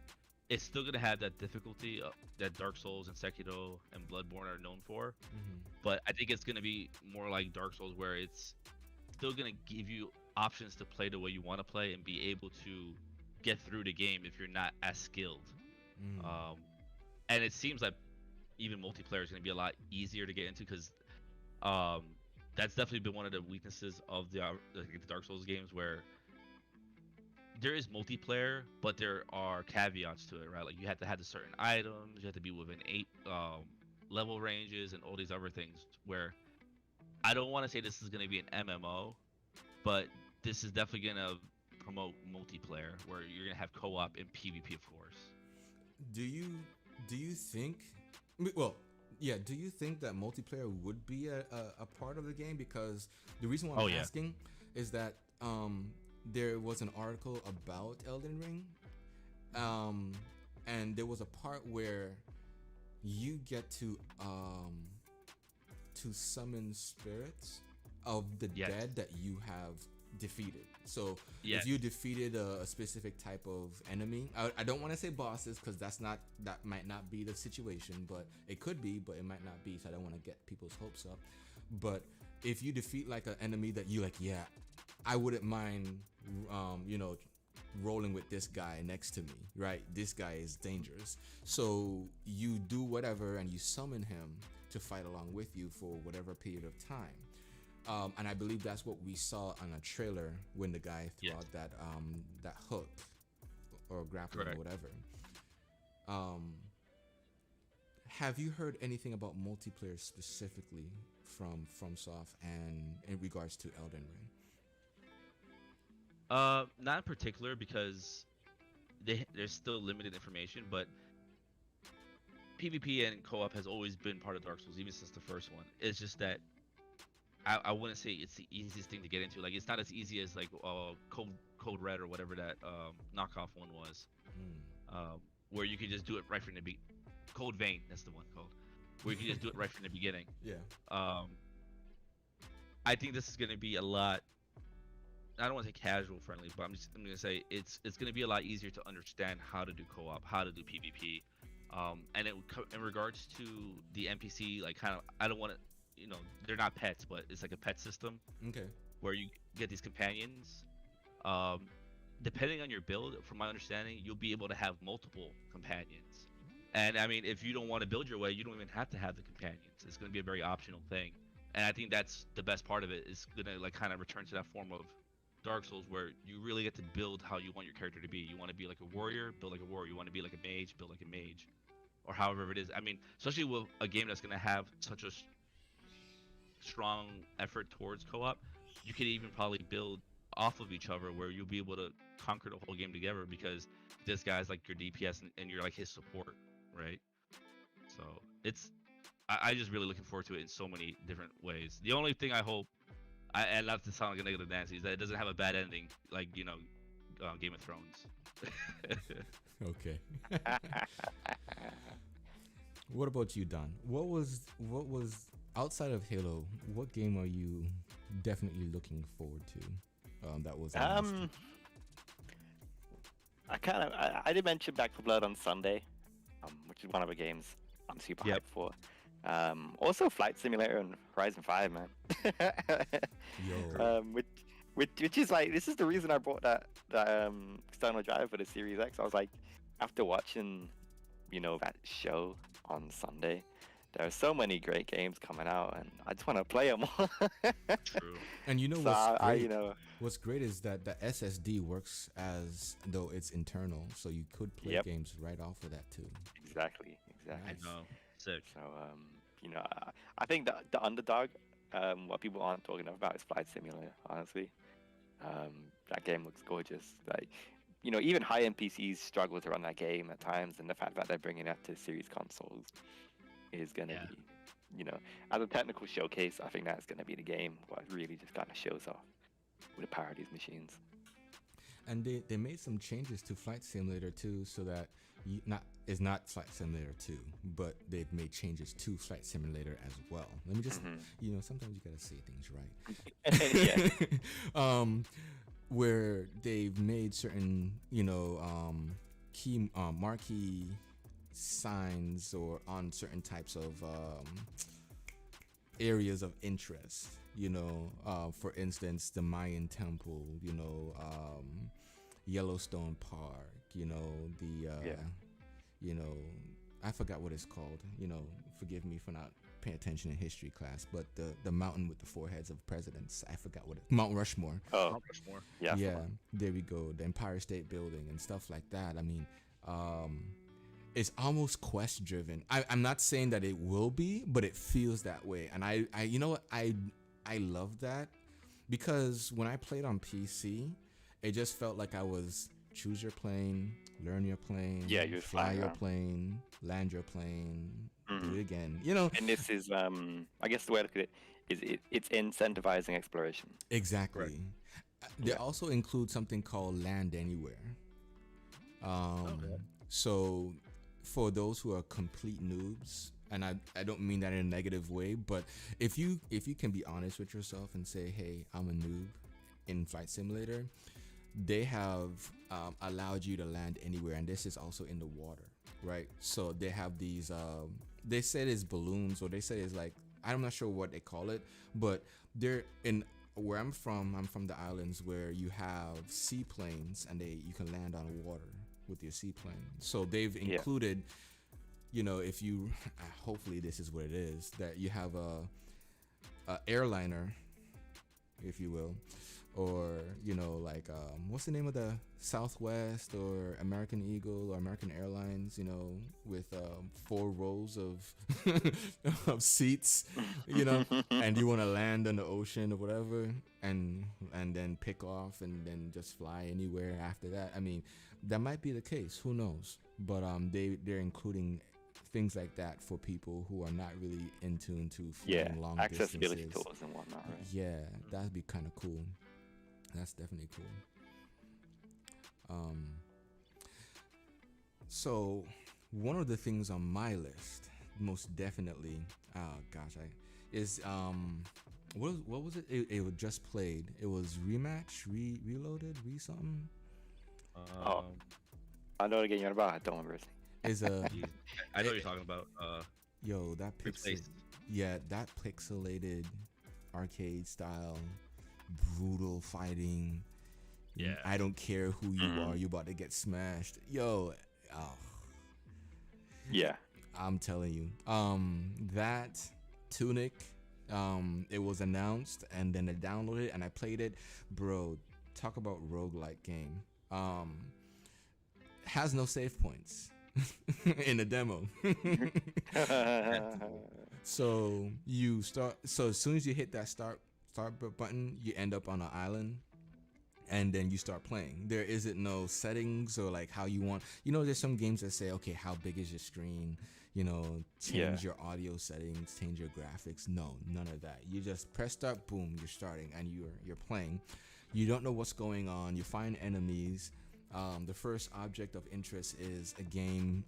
it's still gonna have that difficulty that Dark Souls and Sekiro and Bloodborne are known for, but I think it's gonna be more like Dark Souls where it's still gonna give you options to play the way you want to play and be able to get through the game if you're not as skilled. And it seems like even multiplayer is gonna be a lot easier to get into because that's definitely been one of the weaknesses of the Dark Souls games where there is multiplayer, but there are caveats to it, right? Like you have to have the certain items, you have to be within 8 level ranges, and all these other things. Where I don't want to say this is going to be an MMO, but this is definitely going to promote multiplayer, where you're going to have co-op and PvP, of course. Do you think? Well, yeah. Do you think that multiplayer would be a part of the game? Because the reason why I'm asking is that there was an article about Elden Ring, and there was a part where you get to summon spirits of the dead that you have defeated. So if you defeated a specific type of enemy, I don't want to say bosses because that might not be the situation, but it could be, but it might not be. So I don't want to get people's hopes up. But if you defeat like an enemy that you like, I wouldn't mind, rolling with this guy next to me, right? This guy is dangerous. So you do whatever and you summon him to fight along with you for whatever period of time. And I believe that's what we saw on a trailer when the guy threw out that hook or grappling or whatever. Have you heard anything about multiplayer specifically from FromSoft and in regards to Elden Ring? Not in particular because there's still limited information, but PvP and co-op has always been part of Dark Souls, even since the first one. It's just that I wouldn't say it's the easiest thing to get into. Like it's not as easy as like Code Red or whatever that knockoff one was, where you could just do it right from the Code Vein, that's the one called, where you can just do it right from the beginning. I think this is gonna be a lot. I don't want to say casual friendly, but I'm going to say it's going to be a lot easier to understand how to do co-op, how to do PvP, and in regards to the NPC, like kind of, I don't want to, they're not pets, but it's like a pet system. Okay. Where you get these companions. Depending on your build, from my understanding, you'll be able to have multiple companions. And I mean, if you don't want to build your way, you don't even have to have the companions. It's going to be a very optional thing. And I think that's the best part of it. Is going to like kind of return to that form of Dark Souls where you really get to build how you want your character to be. You want to be like a warrior, build like a warrior. You want to be like a mage, build like a mage, or however it is. I mean, especially with a game that's going to have such a strong effort towards co-op, you could even probably build off of each other where you'll be able to conquer the whole game together because this guy's like your DPS and you're like his support, right? So I just really looking forward to it in so many different ways. The only thing I hope, and not to sound like a negative Nancy, is that it doesn't have a bad ending like Game of Thrones. Okay. What about you, Don? What was outside of Halo? What game are you definitely looking forward to? That was I did mention Back 4 Blood on Sunday, which is one of the games I'm super hyped for. Also Flight Simulator and Horizon 5, man. Which is like, this is the reason I brought that external drive for the Series X. I was like, after watching that show on Sunday, there are so many great games coming out and I just want to play them all. True. And what's great is that the SSD works as though it's internal, so you could play games right off of that too. Exactly. I know. Sick. So I think the underdog, what people aren't talking about is Flight Simulator, honestly. That game looks gorgeous. Like, even high-end PCs struggle to run that game at times, and the fact that they're bringing that to series consoles is going to be, as a technical showcase, I think that's going to be the game what really just kind of shows off with the power of these machines. And they made some changes to Flight Simulator too, so that it's not Flight Simulator 2, but they've made changes to Flight Simulator as well. Let me just, sometimes you gotta say things right. Where they've made certain, key marquee signs or on certain types of areas of interest For instance, the Mayan temple, Yellowstone Park, the I forgot what it's called. Forgive me for not paying attention in history class, but the mountain with the four heads of presidents, I forgot what Mount Rushmore. Oh, Mount Rushmore. yeah. There we go. The Empire State Building and stuff like that. I mean, it's almost quest driven. I'm not saying that it will be, but it feels that way. And I you know what, I love that, because when I played on PC, it just felt like I was choose your plane, learn your plane, you're fly your around. plane, land your plane, do Mhm. it again. And this is, I guess the way I look at it is it's incentivizing exploration. Exactly. They Yeah. also include something called Land Anywhere. Okay. So for those who are complete noobs, and I don't mean that in a negative way, but if you can be honest with yourself and say, hey, I'm a noob in Flight Simulator, they have allowed you to land anywhere, and this is also in the water, right? So they have these they said it's balloons, or they say it's like, I'm not sure what they call it, but they're in where I'm from the islands where you have seaplanes, and you can land on water with your seaplane. So they've included, if you hopefully this is what it is, that you have a airliner, if you will, or like what's the name of the Southwest or American Eagle or American Airlines, with 4 rows of of seats, and you want to land in the ocean or whatever, and then pick off and then just fly anywhere after that. I mean, that might be the case, who knows, but they're including things like that for people who are not really in tune to flying long Accessibility distances. tools and whatnot, right? Yeah, that'd be kind of cool. That's definitely cool. So one of the things on my list, most definitely, is what was it? It was just played. It was Rematch, Reloaded, something. Oh. I know what game you're about. Don't remember. Is a Jeez. I know what you're talking about. yo that Replaced. that pixelated arcade style brutal fighting. Yeah. I don't care who you Mhm. are, you about to get smashed. Yo, Yeah. I'm telling you. That Tunic, it was announced and then I downloaded it and I played it. Bro, talk about roguelike game. Has no save points in the demo. So you start. So as soon as you hit that start button, you end up on an island, and then you start playing. There isn't no settings or like how you want. There's some games that say, okay, how big is your screen? Change your audio settings, change your graphics. No, none of that. You just press start, boom, you're starting, and you're playing. You don't know what's going on. You find enemies. The first object of interest is a game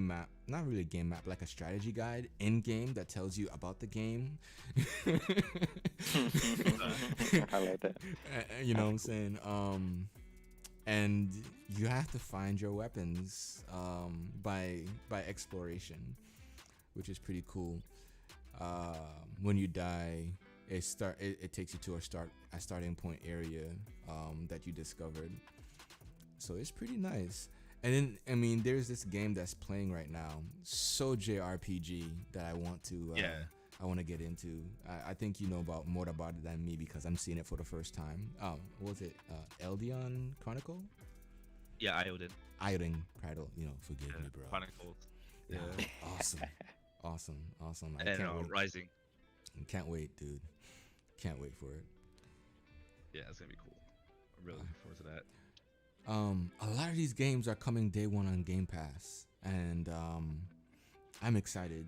map, not really a game map, like a strategy guide in game that tells you about the game. I like that. You know what I'm saying? And you have to find your weapons by exploration, which is pretty cool. When you die, it takes you to a starting point area that you discovered. So it's pretty nice. And then, I mean, there's this game that's playing right now, so JRPG, that I want to get into. I think you know more about it than me because I'm seeing it for the first time. What was it Eldion Chronicle? Yeah, Iodine. Cradle. Forgive me, bro. Chronicles. Yeah, awesome. I And can't wait. Rising. Can't wait, dude. Can't wait for it. Yeah, it's gonna be cool. I'm really looking forward to that. A lot of these games are coming day one on Game Pass, and I'm excited.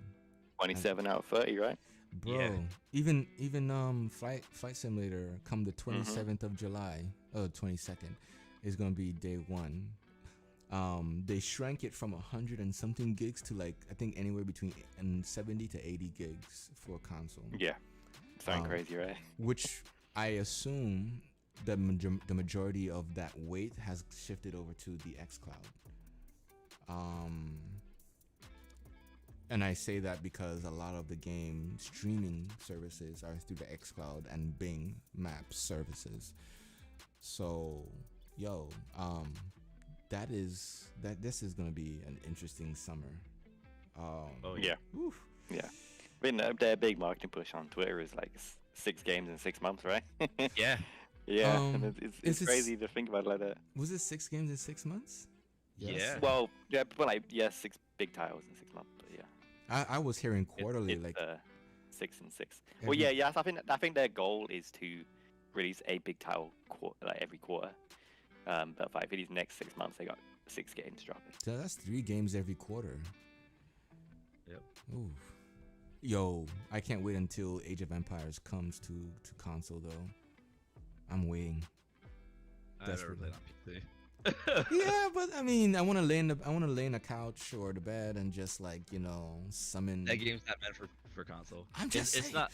27 out of 30, right? Bro, Yeah. even Flight Simulator come the 27th of July, 22nd is gonna be day one. They shrank it from 100 and something gigs to like I think anywhere between 70 to 80 gigs for a console. Yeah. Sound crazy, right? Which I assume the majority of that weight has shifted over to the xCloud. And I say that because a lot of the game streaming services are through the xCloud and Bing Maps services. So, yo, this is gonna be an interesting summer. Yeah. Oof. Yeah. I mean, their big marketing push on Twitter is like 6 games in 6 months, right? Yeah. Yeah, and it's is it crazy to think about it like that. Was it 6 games in 6 months? Yeah. Well, yeah, but like, 6 big titles in 6 months, but yeah. I was hearing quarterly, It's, like 6 and 6. Well, yeah. So I think their goal is to release a big title like every quarter. But for these next 6 months, they got 6 games dropping. so that's 3 games every quarter. Yep. Ooh. Yo, I can't wait until Age of Empires comes to console though. I'm waiting. I've never Desperately. played on PC. Yeah, but I mean, I want to lay in a couch or the bed and just like, summon. That game's not meant for console. I'm just it's saying. not.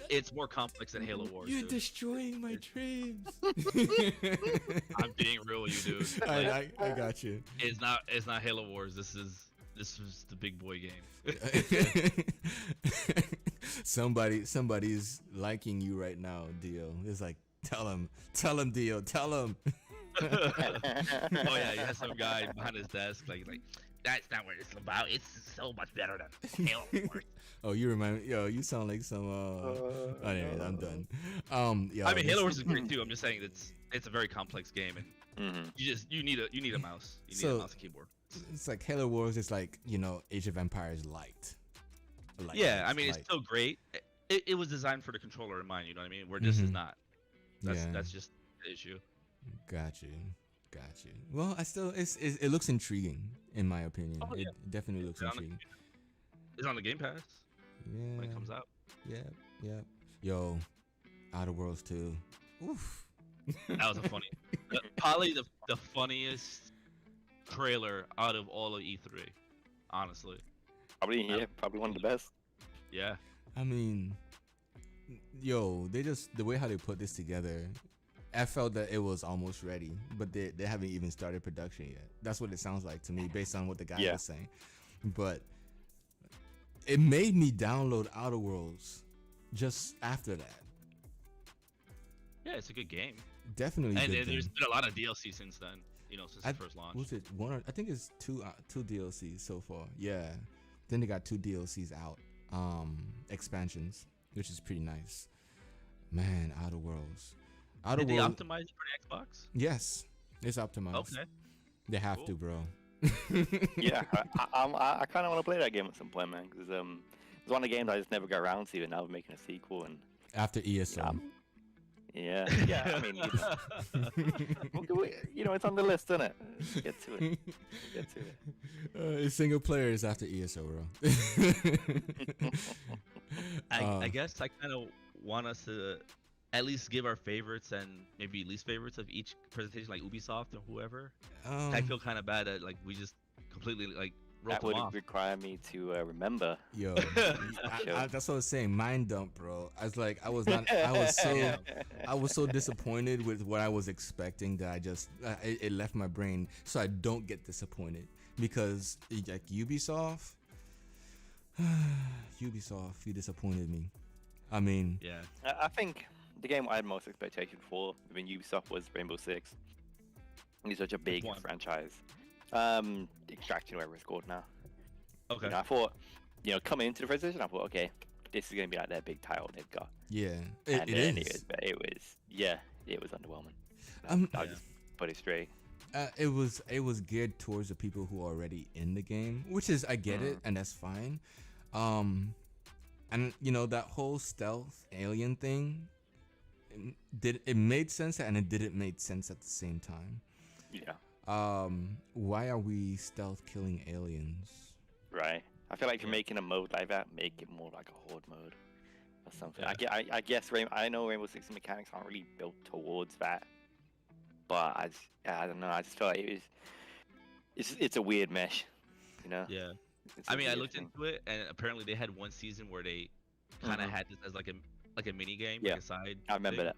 It's more complex than Halo Wars. You're dude. destroying my dreams. I'm being real with you, dude. I got you. It's not Halo Wars. This is the big boy game. Somebody's liking you right now, Dio. It's like, tell him, Dio, tell him. Oh yeah, you have some guy behind his desk, like that's not what it's about. It's so much better than Halo Wars. Oh, you sound like some. Anyways, I'm done. Yeah. I mean, Halo Wars is great too. I'm just saying it's a very complex game, and Mm-hmm. you need a mouse. You need So- a mouse and keyboard. It's like Halo Wars is like, Age of Empires light. Yeah, I mean, it's light. still great. It was designed for the controller in mind. You know what I mean? Where this is Mhm. not. Yeah. That's just the issue. Got you. Well, it looks intriguing in my opinion. Oh, yeah. It definitely looks It's on the- intriguing. It's on the Game Pass Yeah. when it comes out. Yeah. Yo, Outer Worlds 2. Oof. That was probably the funniest trailer out of all of E3. Honestly, Probably one of the best. yeah. I mean, yo, the way how they put this together, I felt that it was almost ready, but they haven't even started production yet. That's what it sounds like to me, based on what the guy Yeah. was saying. But it made me download Outer Worlds just after that. Yeah, it's a good game. Definitely. And good there's thing. been a lot of DLC since then. Since the first launch. Was it one? I think it's two DLCs so far. Yeah. Then they got 2 DLCs out, expansions, which is pretty nice. Man, Outer Worlds. Did they optimize it for the Xbox? Yes, it's optimized. Okay. They have Cool. to, bro. Yeah, I kind of want to play that game at some point, man. Because it's one of the games I just never got around to, and now we're making a sequel, and After ESO. yeah. I mean, it's on the list, isn't it? Get to it. It's single player is after ESO, bro. I guess I kind of want us to at least give our favorites and maybe least favorites of each presentation, like Ubisoft or whoever. I feel kind of bad that we just completely wrote That them would off. require me to remember. Yo, that's what I was saying. Mind dump, bro. I was like, I was so disappointed with what I was expecting that it left my brain, so I don't get disappointed because like Ubisoft, you disappointed me. I mean, Yeah. I think the game I had most expectation for within Ubisoft was Rainbow Six. It's such a big one? franchise. Extraction, whatever it's called now. Okay. I thought, coming into the presentation, I thought, okay, this is gonna be like their big title they've got. yeah, And it then is. it was underwhelming. Um, I'll just put it straight. It was geared towards the people who are already in the game, which is I get it, and that's fine. And that whole stealth alien thing, it made sense and it didn't make sense at the same time. Yeah. Why are we stealth killing aliens? Right. I feel like if you're making a mode like that, make it more like a horde mode or something. Yeah. I guess I know Rainbow Six mechanics aren't really built towards that, but I don't know. I just feel like it's a weird mesh, Yeah. It's a I mean, I weird looked thing. into it, and apparently they had one season where they kind of had this as like a mini game, Yeah. like a side. I remember thing.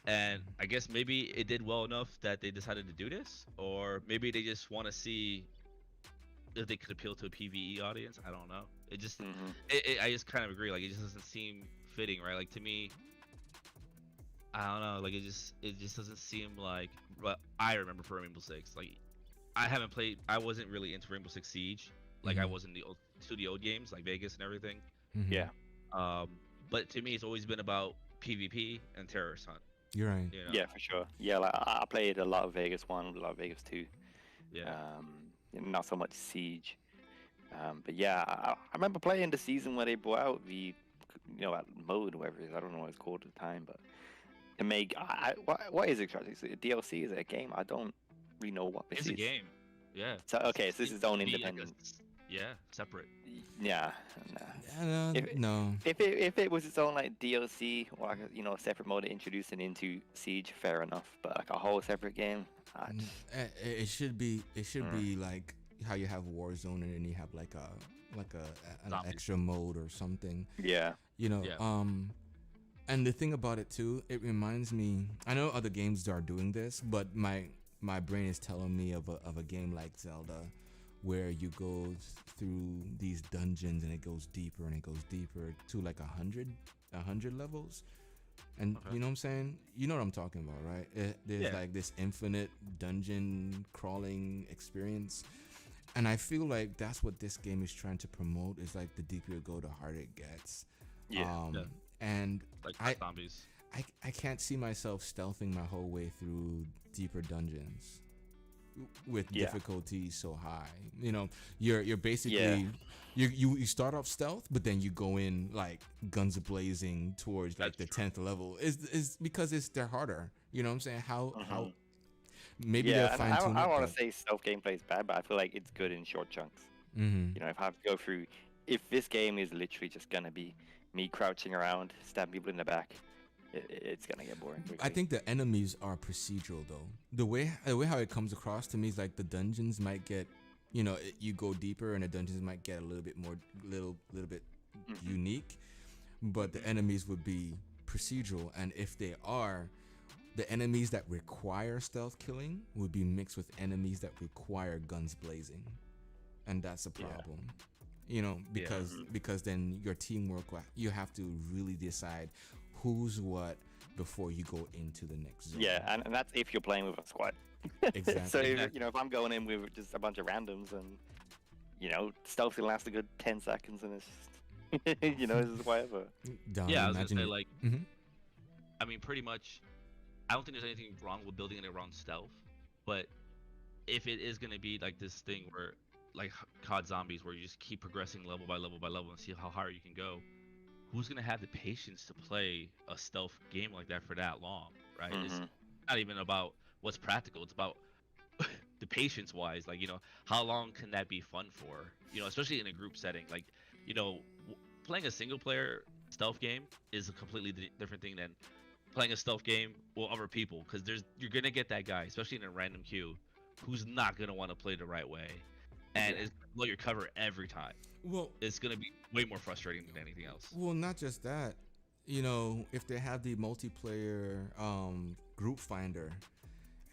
that. And I guess maybe it did well enough that they decided to do this, or maybe they just want to see if they could appeal to a PVE audience. I don't know. It just, Hmm. I just kind of agree. Like, it just doesn't seem fitting, right? Like, to me, I don't know. Like, it just doesn't seem like what I remember for Rainbow Six. Like, I haven't played. I wasn't really into Rainbow Six Siege. Like, I Mhm. was in the studio games, like Vegas and everything. Mhm. Yeah. Um, but to me, it's always been about PvP and terrorist hunt. You're right. You know? Yeah, for sure. Yeah, like I played a lot of Vegas 1, a lot of Vegas 2. Yeah. Not so much Siege. But yeah, I remember playing the season where they brought out the, that mode, whatever it is. I don't know what it's called at the time, but to make, what is it exactly? Is it a DLC? Is it a game? I don't really know what this It's is. a game. Yeah. So okay, so this is its own Be like independent. yeah, separate. Yeah. No, If- no. If it was its own like DLC or like a separate mode introducing into Siege, fair enough. But like a whole separate game, I just, It should be. It should Mm. be like how you have Warzone and then you have like an Zombies. extra mode or something. yeah. You know. Yeah. And the thing about it too, it reminds me. I know other games are doing this, but my brain is telling me of a game like Zelda, where you go through these dungeons and it goes deeper and it goes deeper to like 100 levels. And Okay. you know what I'm saying? You know what I'm talking about, right? There's Yeah. like this infinite dungeon crawling experience. And I feel like that's what this game is trying to promote, is like the deeper you go, the harder it gets. Yeah. Yeah. And Like I- zombies. I can't see myself stealthing my whole way through deeper dungeons with Yeah. difficulty so high. You know, you're basically you start off stealth, but then you go in like guns blazing towards like That's the true. 10th level. Is because they're harder. You know what I'm saying? How Mhm. maybe Yeah, they'll and fine tune I it. don't want to say stealth gameplay is bad, but I feel like it's good in short chunks. Mm-hmm. If I have to go through, if this game is literally just gonna be me crouching around, stabbing people in the back, it's gonna get boring quickly. I think the enemies are procedural though. The way how it comes across to me is like the dungeons might get, you go deeper and the dungeons might get a little bit more, little bit Mhm. unique, but the enemies would be procedural. And if they are, the enemies that require stealth killing would be mixed with enemies that require guns blazing, and that's a Yeah. problem. Because then your teamwork, you have to really decide who's what before you go into the next zone. Yeah, and that's if you're playing with a squad. Exactly. So if I'm going in with just a bunch of randoms and stealth will last a good 10 seconds and it's just it's just whatever. Don, Yeah, I was gonna imagine say, it- like, Mhm. I mean, pretty much, I don't think there's anything wrong with building it around stealth, but if it is gonna be like this thing where, like COD Zombies, where you just keep progressing level by level by level and see how higher you can go, who's gonna have the patience to play a stealth game like that for that long, right? It's Mhm. not even about what's practical; it's about the patience wise. Like, how long can that be fun for? Especially in a group setting. Like, playing a single player stealth game is a completely different thing than playing a stealth game with other people, because you're gonna get that guy, especially in a random queue, who's not gonna want to play the right way, and Yeah. it's gonna blow your cover every time. Well, It's gonna be way more frustrating than anything else. not just that. If they have the multiplayer group finder,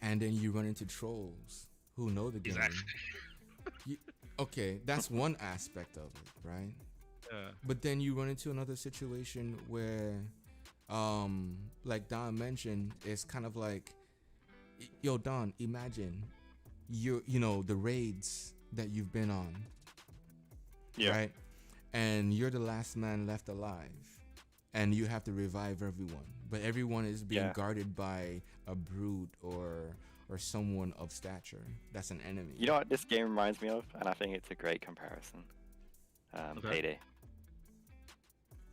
and then you run into trolls who know the game. Exactly. Okay, that's one aspect of it, right? Yeah. But then you run into another situation where, like Don mentioned, it's kind of like, yo, Don, imagine the raids that you've been on, Yeah. right? And you're the last man left alive, and you have to revive everyone, but everyone is being Yeah. guarded by a brute or someone of stature that's an enemy. You know what this game reminds me of, and I think it's a great comparison. Okay. Payday.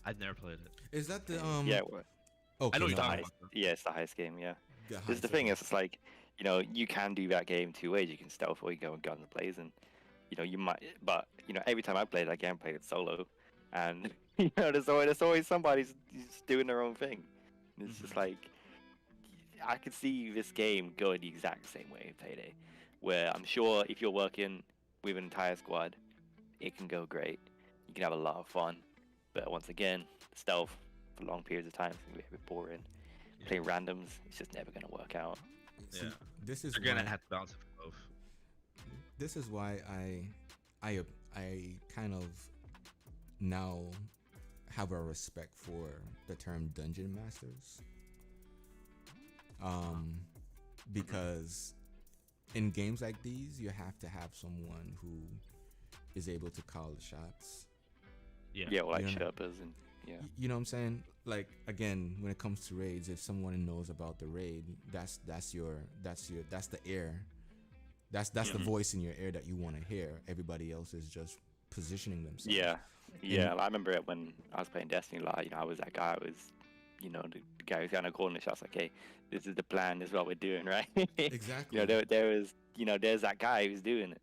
I've never played it. Is that the Yeah, it was. Okay, I know what It's you're the talking highest, about. yeah, it's the highest game. Yeah. the This is the thing. It's like, you can do that game two ways. You can stealth or you go guns blazing. You might, but every time I played that game, I played it solo, and there's always somebody who's doing their own thing. And it's just like, I could see this game going the exact same way in Payday, where I'm sure if you're working with an entire squad, it can go great. You can have a lot of fun, but once again, stealth for long periods of time is gonna be a bit boring. Yeah. Playing randoms, it's just never gonna work out. See, Yeah. this is They're gonna why, have to balance it for both. this is why I kind of now have a respect for the term dungeon masters. Because in games like these, you have to have someone who is able to call the shots. Yeah, well, like You know, Sherpas and yeah. You know what I'm saying? Like, again, when it comes to raids, if someone knows about the raid, that's the air. That's the voice in your ear that you want to hear. Everybody else is just positioning themselves. Yeah, yeah. I remember it when I was playing Destiny a lot. You know, I was that guy. I was, you know, the guy who's kind of calling the shots. Like, hey, this is the plan. This is what we're doing, right? Exactly. You know, there is, you know, there's that guy who's doing it,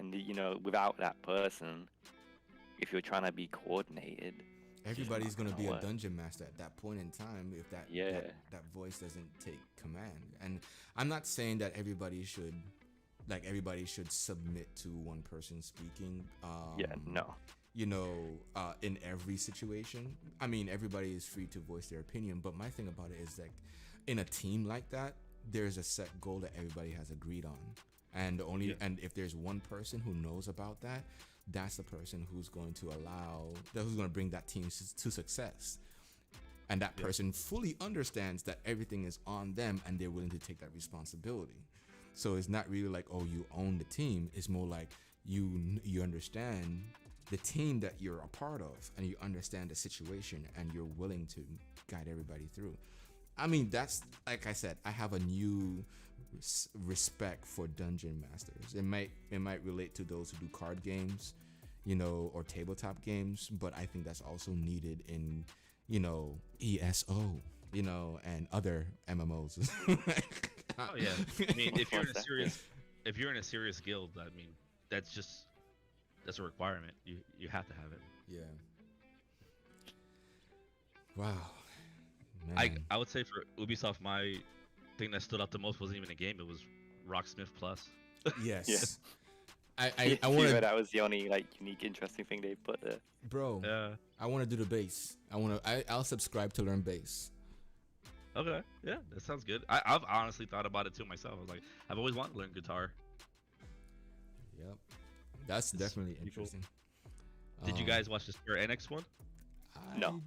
and you know, without that person, if you're trying to be coordinated, Everybody's gonna be a work. dungeon master at that point in time if that Yeah. that voice doesn't take command. And I'm not saying that everybody should submit to one person speaking. Yeah, no. You know, in every situation. I mean, everybody is free to voice their opinion, but my thing about it is like, in a team like that, there's a set goal that everybody has agreed on, and and if there's one person who knows about that, that's the person who's going to bring that team to success. And that person fully understands that everything is on them and they're willing to take that responsibility. So it's not really like, oh, you own the team. It's more like you understand the team that you're a part of, and you understand the situation, and you're willing to guide everybody through. I mean, that's, like I said, I have a new respect for dungeon masters. It might relate to those who do card games, you know, or tabletop games, but I think that's also needed in, you know, ESO, you know, and other MMOs. Oh yeah. I mean, if you're in a serious guild, I mean, that's a requirement. You have to have it. Yeah. Wow. Man. I would say for Ubisoft, my thing that stood out the most wasn't even a game. It was Rocksmith Plus. Yes. Yeah. I want to. That was the only like unique, interesting thing they put there. Bro. Yeah. I want to do the bass. I'll subscribe to learn bass. Okay. Yeah, that sounds good. I've honestly thought about it too myself. I was like, I've always wanted to learn guitar. Yep. That's definitely pretty cool. interesting. Did you guys watch the Square Enix one? No.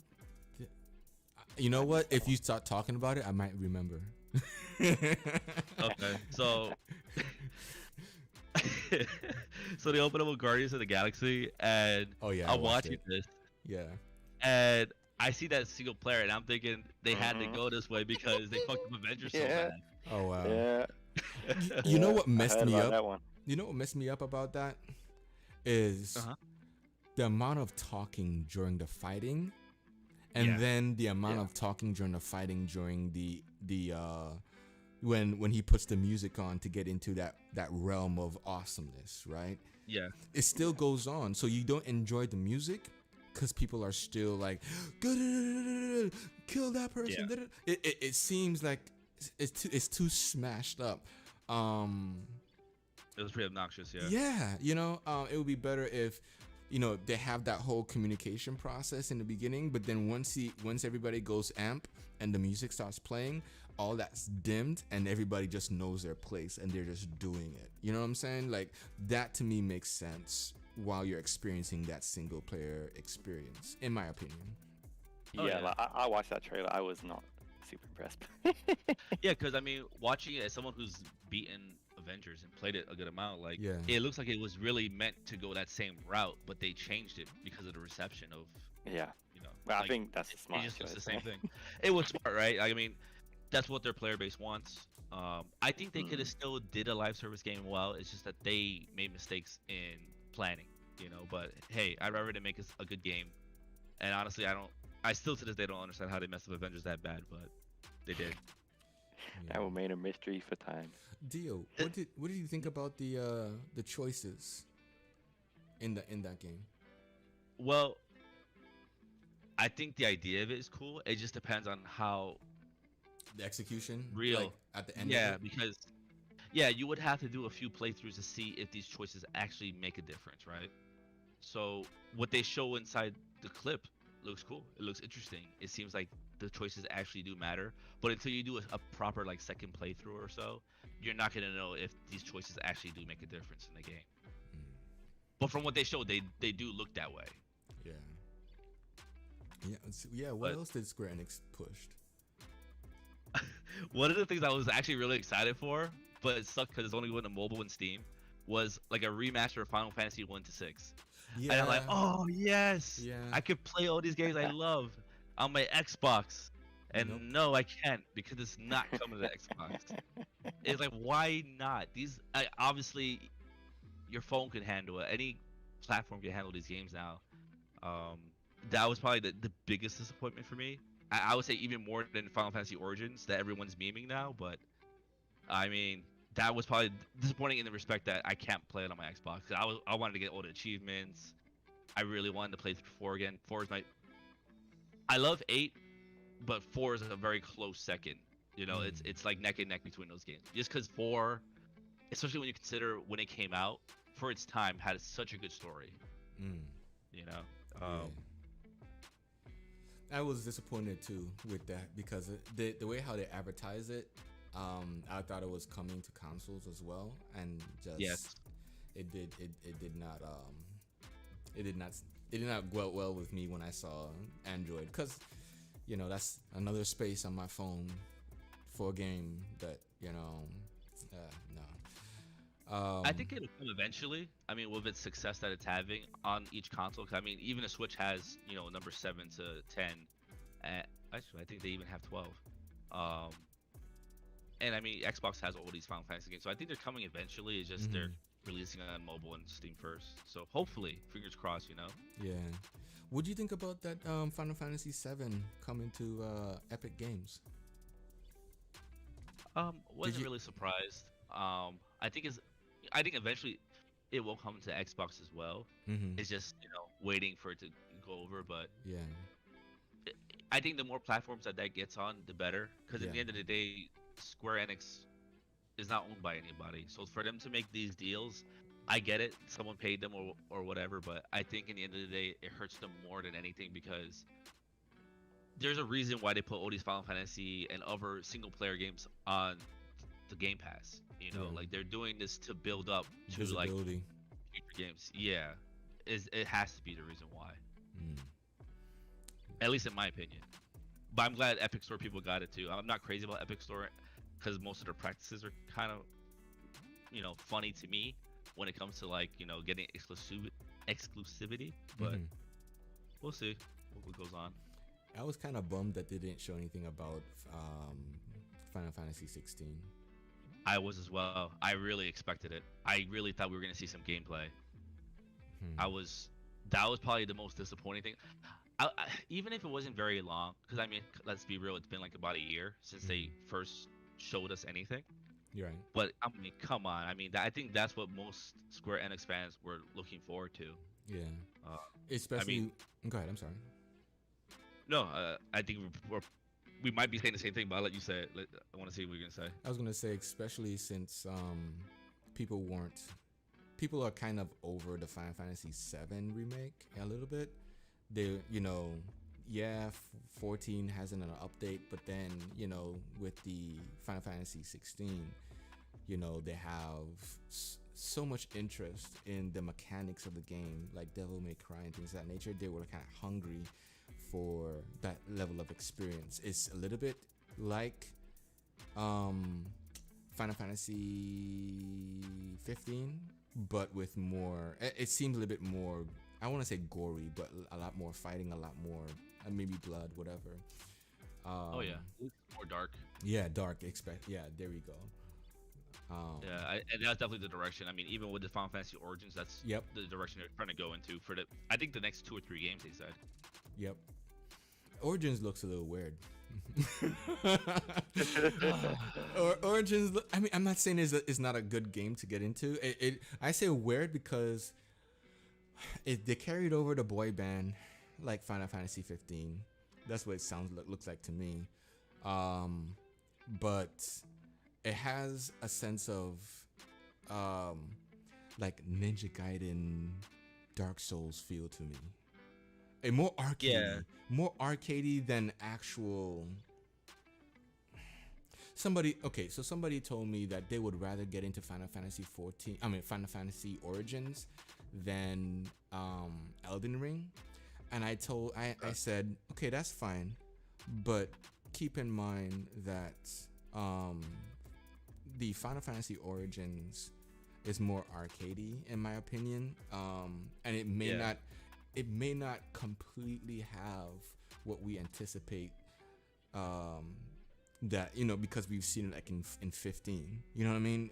You know what? If you start talking about it, I might remember. Okay, so so they open up with Guardians of the Galaxy, and Oh yeah, I I'm watched watching it. this, Yeah. and I see that single player, and I'm thinking they had to go this way because they fucked up Avengers so Yeah. bad. Oh wow. Yeah. You know what I messed heard me about up? that one. You know what messed me up about that is Uh-huh. the amount of talking during the fighting, and Yeah. then the amount Yeah. of talking during the fighting during the when he puts the music on to get into that realm of awesomeness, right? Yeah, It still goes on, so you don't enjoy the music because people are still like, kill that person. Yeah. It seems like it's too smashed up. it was pretty obnoxious. Yeah. Yeah, you know, it would be better if, you know, they have that whole communication process in the beginning, but then once everybody goes amp and the music starts playing, all that's dimmed and everybody just knows their place and they're just doing it. You know what I'm saying? Like, that to me makes sense while you're experiencing that single player experience, in my opinion. Oh, Yeah, yeah. like, I watched that trailer. I was not super impressed. Yeah, because I mean, watching it as someone who's beaten Avengers and played it a good amount, like Yeah. it looks like it was really meant to go that same route, but they changed it because of the reception of, Yeah. you know. But I like, think that's it smart. just looks the choice, same right? thing. It was smart, right? I mean, that's what their player base wants. I think they could have still did a live service game well. It's just that they made mistakes in planning, you know. But hey, I'd rather they make a good game. And honestly, I still to this day don't understand how they messed up Avengers that bad, but they did. Yeah. That will remain a mystery for time. Dio, what did you think about the choices in that game? Well, I think the idea of it is cool. It just depends on how The execution, real. like, at the end. Yeah, of it? because you would have to do a few playthroughs to see if these choices actually make a difference, right? So what they show inside the clip looks cool. It looks interesting. It seems like the choices actually do matter. But until you do a proper like second playthrough or so, you're not gonna know if these choices actually do make a difference in the game. But from what they showed, they do look that way. Yeah. Yeah. What else did Square Enix pushed? One of the things I was actually really excited for, but it sucked because it's only going to mobile and Steam, was like a remaster of Final Fantasy 1 to 6. Yeah. And I'm like, oh yes, Yeah. I could play all these games I love on my Xbox. And Nope. no, I can't because it's not coming to the Xbox. It's like, why not? Obviously, your phone can handle it. Any platform can handle these games now. That was probably the biggest disappointment for me. I would say even more than Final Fantasy Origins that everyone's memeing now. But I mean, that was probably disappointing in the respect that I can't play it on my Xbox. I wanted to get all the achievements. I really wanted to play 4 again. 4 is my. I love 8, but 4 is a very close second. You know, it's like neck and neck between those games. Just because 4, especially when you consider when it came out, for its time, had such a good story. You know. Yeah. I was disappointed too with that because the way how they advertise it, I thought it was coming to consoles as well, and just it did not go well with me when I saw Android, because you know that's another space on my phone for a game that no. I think it'll come eventually. I mean, with its success that it's having on each console. 'Cause I mean, even a Switch has, number 7 to 10. Actually, I think they even have 12. And I mean, Xbox has all these Final Fantasy games, so I think they're coming eventually. It's just they're releasing it on mobile and Steam first. So hopefully, fingers crossed. Yeah. What do you think about that Final Fantasy 7 coming to Epic Games? Wasn't really surprised. I think eventually it will come to Xbox as well. It's just waiting for it to go over. But yeah, I think the more platforms that gets on, the better. Because at the end of the day, Square Enix is not owned by anybody. So for them to make these deals, I get it. Someone paid them or whatever. But I think in the end of the day, it hurts them more than anything because there's a reason why they put all these Final Fantasy and other single player games on the Game Pass. Like they're doing this to build up to visibility. Like future games. Yeah, it has to be the reason why. At least in my opinion. But I'm glad Epic Store people got it too. I'm not crazy about Epic Store because most of their practices are kind of, funny to me when it comes to like getting exclusivity. But we'll see what goes on. I was kind of bummed that they didn't show anything about Final Fantasy 16. I was as well. I really expected it. I really thought we were going to see some gameplay. That was probably the most disappointing thing. Even if it wasn't very long, because I mean, let's be real, it's been like about a year since they first showed us anything. You're right. But I mean, come on. I mean, I think that's what most Square Enix fans were looking forward to. Yeah. Especially. Go ahead. I'm sorry. No, I think we might be saying the same thing, but I'll let you say it. I want to see what you're gonna say. I was gonna say, especially since people are kind of over the Final Fantasy 7 remake a little bit. They, 14 hasn't an update, but then with the Final Fantasy 16, they have so much interest in the mechanics of the game, like Devil May Cry and things of that nature. They were kind of hungry for that level of experience. It's a little bit like Final Fantasy 15, but with more. It seems a little bit more. I want to say gory, but a lot more fighting, a lot more maybe blood, whatever. Oh yeah, more dark. Yeah, dark. Yeah, there we go. And that's definitely the direction. I mean, even with the Final Fantasy Origins, that's the direction they're trying to go into for I think the next 2 or 3 games they said. Yep. Origins looks a little weird. Origins. I mean, I'm not saying it's not a good game to get into. I say weird because they carried over the boy band like Final Fantasy 15. That's what it looks like to me. But it has a sense of like Ninja Gaiden, Dark Souls feel to me. A more arcadey, more arcadey than actual somebody told me that they would rather get into Final Fantasy Origins than Elden Ring. And I said, okay, that's fine, but keep in mind that the Final Fantasy Origins is more arcadey in my opinion, and it may not completely have what we anticipate, that, you know, because we've seen it like in 15, you know what I mean,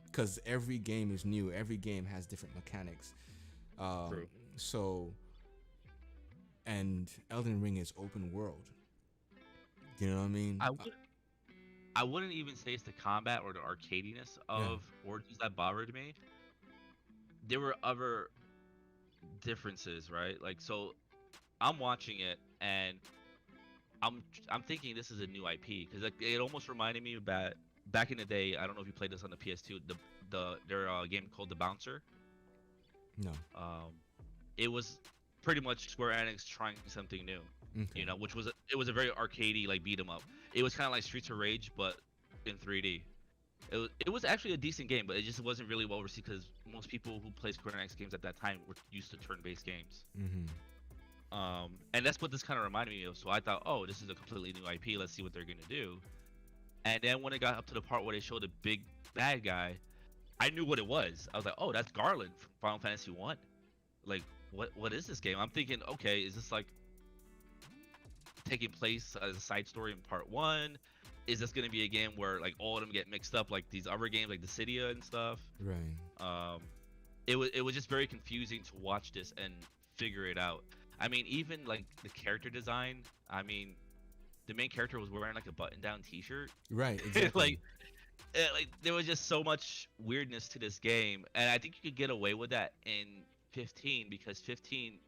because every game is new, every game has different mechanics, True. so, and Elden Ring is open world, you know what I mean. I wouldn't even say it's the combat or the arcadiness of Origins that bothered me. There were other differences, right? Like, so I'm watching it and I'm thinking this is a new IP because like it almost reminded me about back in the day. I don't know if you played this on the PS2. Their game called The Bouncer. No. It was pretty much Square Enix trying something new. Okay. You know, which was it was a very arcadey like beat 'em up. It was kind of like Streets of Rage, but in 3D. It was actually a decent game, but it just wasn't really well received because most people who played Square Enix games at that time were used to turn-based games. Mm-hmm. And that's what this kind of reminded me of. So I thought, oh, this is a completely new IP. Let's see what they're gonna do. And then when it got up to the part where they showed a big bad guy, I knew what it was. I was like, oh, that's Garland from Final Fantasy 1. Like, what is this game? I'm thinking, okay, is this like taking place as a side story in part 1? Is this going to be a game where like all of them get mixed up like these other games like Dissidia and stuff? Right. It was just very confusing to watch this and figure it out. I mean, even like the character design, I mean, the main character was wearing like a button-down t-shirt. Right, exactly. like there was just so much weirdness to this game, and I think you could get away with that in 15 because 15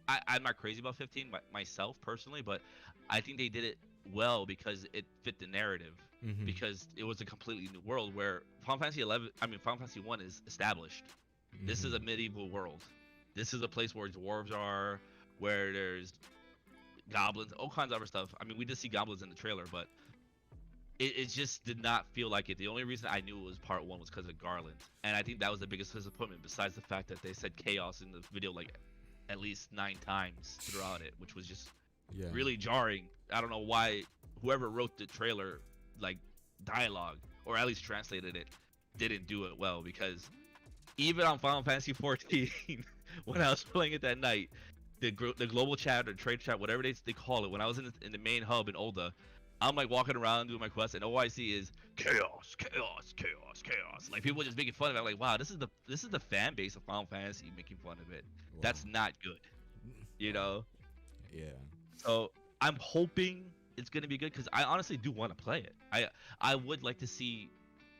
I'm not crazy about 15 myself personally, but I think they did it well because it fit the narrative. Mm-hmm. Because it was a completely new world where Final Fantasy 1 is established. Mm-hmm. This is a medieval world. This is a place where dwarves are, where there's goblins, all kinds of other stuff. I mean, we did see goblins in the trailer, but it just did not feel like it. The only reason I knew it was part 1 was because of Garland, and I think that was the biggest disappointment. Besides the fact that they said chaos in the video like at least 9 times throughout it, which was just really jarring. I don't know why whoever wrote the trailer, like dialogue, or at least translated it, didn't do it well, because even on Final Fantasy 14, when I was playing it that night, the global chat or trade chat, whatever they call it, when I was in the main hub in Ulda, I'm like walking around doing my quest, and all I see is chaos, chaos, chaos, chaos. Like people just making fun of it. I'm like, wow, this is the fan base of Final Fantasy making fun of it. Wow. That's not good, you know. Yeah. So I'm hoping it's gonna be good because I honestly do want to play it. I would like to see.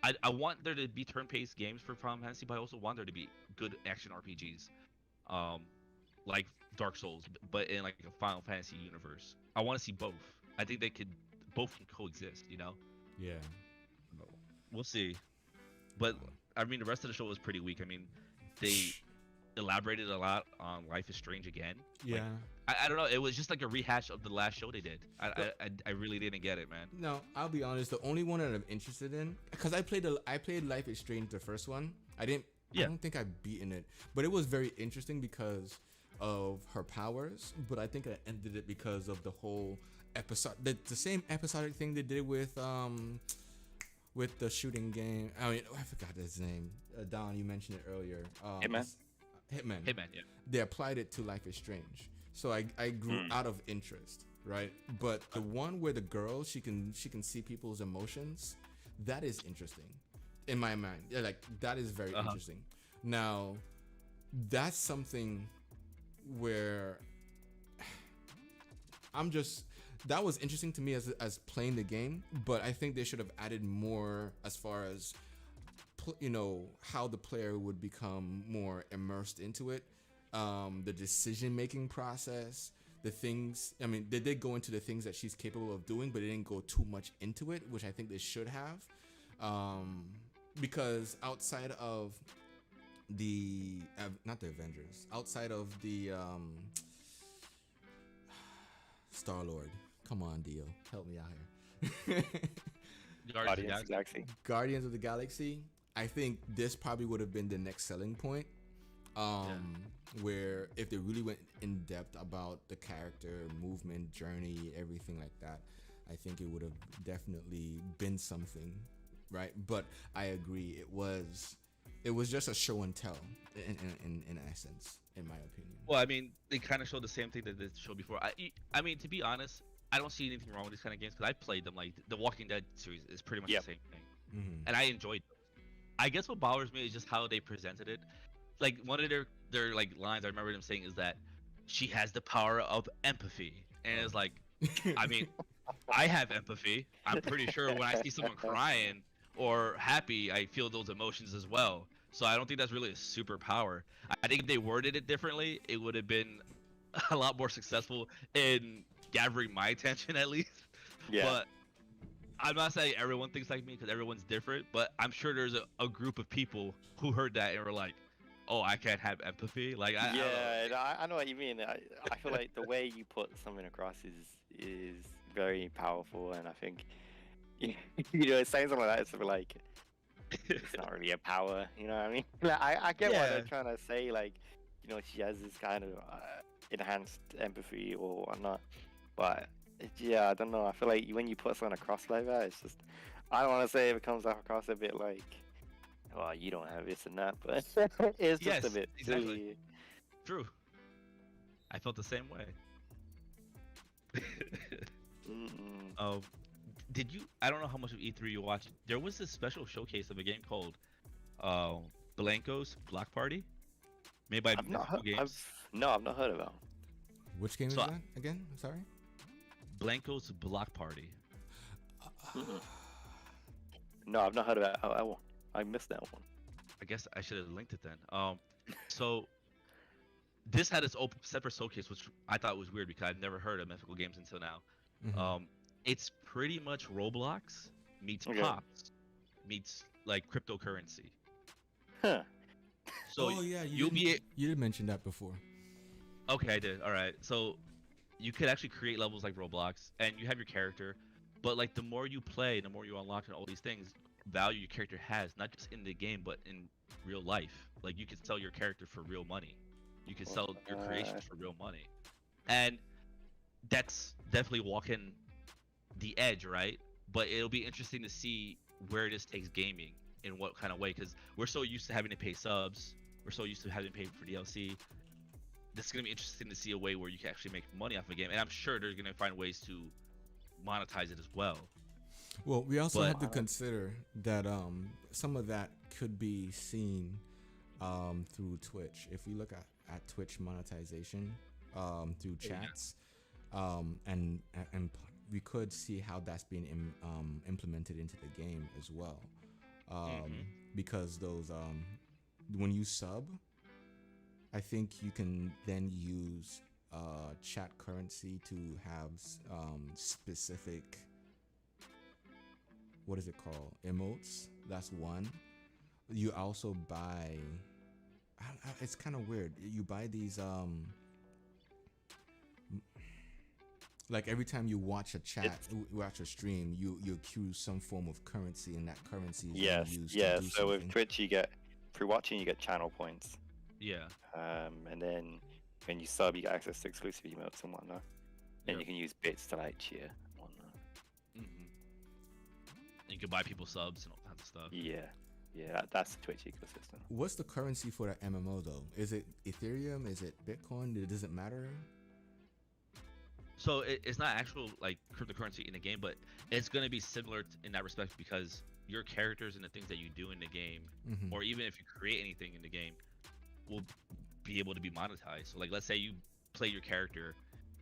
I want there to be turn-based games for Final Fantasy, but I also want there to be good action RPGs, like Dark Souls, but in like a Final Fantasy universe. I want to see both. I think both can coexist, you know. Yeah. We'll see. But I mean, the rest of the show was pretty weak. I mean, they elaborated a lot on Life is Strange again. Yeah. Like, I don't know. It was just like a rehash of the last show they did. I really didn't get it, man. No, I'll be honest. The only one that I'm interested in, because I played Life is Strange, the first one. I don't think I've beaten it, but it was very interesting because of her powers. But I think I ended it because of the whole episode, the same episodic thing they did with the shooting game. I mean, I forgot his name. Don, you mentioned it earlier. Hitman. Yeah. They applied it to Life is Strange, so I grew out of interest, right? But the one where the girl she can see people's emotions, that is interesting, in my mind. Yeah, like that is very interesting. Now, that's something where that was interesting to me as playing the game, but I think they should have added more as far as how the player would become more immersed into it, the decision-making process, the things. I mean, they did go into the things that she's capable of doing, but they didn't go too much into it, which I think they should have, because outside of not the Avengers, outside of the Star-Lord. Come on, Dio, help me out here. Guardians Guardians of of the the Galaxy. Guardians of the Galaxy. I think this probably would have been the next selling point. Where if they really went in depth about the character, movement, journey, everything like that, I think it would have definitely been something, right? But I agree, it was just a show and tell in essence, in my opinion. Well, I mean, they kind of showed the same thing that they showed before. I mean, to be honest, I don't see anything wrong with these kind of games because I played them. Like the Walking Dead series is pretty much Yep. the same thing, Mm-hmm. and I enjoyed them. I guess what bothers me is just how they presented it. Like one of their like lines I remember them saying is that she has the power of empathy, and it's like, I mean, I have empathy. I'm pretty sure when I see someone crying or happy, I feel those emotions as well. So I don't think that's really a superpower. I think if they worded it differently, it would have been a lot more successful in gathering my attention at least. Yeah. But I'm not saying everyone thinks like me because everyone's different. But I'm sure there's a group of people who heard that and were like, "Oh, I can't have empathy." Like, I don't know. Yeah, no, I know what you mean. I feel like the way you put something across is very powerful, and I think you know saying something like that is sort of like it's not really a power. You know what I mean? Like, I get what they're Yeah. trying to say. Like, you know, she has this kind of enhanced empathy or whatnot, but yeah, I don't know. I feel like when you put something across like that, it's just I don't want to say it comes across a bit like. Well, you don't have this and that, but it's just a Yes, bit exactly. silly. True. I felt the same way. Mm-mm. Did you? I don't know how much of E3 you watched. There was this special showcase of a game called Blanco's Block Party, made by I've not Mythical heard. Games. I've not heard about. Which game So- is that again? I'm sorry. Blanco's Block Party. Mm-mm. No, I've not heard about that one. I missed that one. I guess I should have linked it then. So this had its open separate showcase, which I thought was weird because I've never heard of Mythical Games until now. Mhm. It's pretty much Roblox meets Okay. Pops meets like cryptocurrency. Huh. So oh yeah, you'll be you did mention that before. okay. I did. All right. So you could actually create levels like Roblox, and you have your character, but like the more you play, the more you unlock and all these things, value your character has, not just in the game but in real life. Like you could sell your character for real money. You could sell your creations for real money, and that's definitely walking the edge, right? But it'll be interesting to see where this takes gaming in what kind of way, because we're so used to having to pay subs, we're so used to having to pay for DLC. This is gonna be interesting to see a way where you can actually make money off a game, and I'm sure they're gonna find ways to monetize it as well. Well, we also But- have to consider that some of that could be seen through Twitch. If we look at Twitch monetization through Yeah. chats, and we could see how that's being implemented into the game as well, because those when you sub, I think you can then use chat currency to have specific, what is it called, emotes. That's one. You also buy it's kind of weird, you buy these like every time you watch a chat, watch a stream, you accrue some form of currency, and that currency is then Yes. used Yeah. to do So with something. Twitch, you get through watching, you get channel points. Yeah. And then when you sub, you get access to exclusive emotes and whatnot. And Yep. you can use bits to like cheer and whatnot. You can buy people subs and all kinds of stuff. Yeah. Yeah. That's the Twitch ecosystem. What's the currency for that MMO though? Is it Ethereum? Is it Bitcoin? It doesn't matter. So it's not actual like cryptocurrency in the game, but it's gonna be similar in that respect because your characters and the things that you do in the game, Mhm. or even if you create anything in the game, will be able to be monetized. So like, let's say you play your character,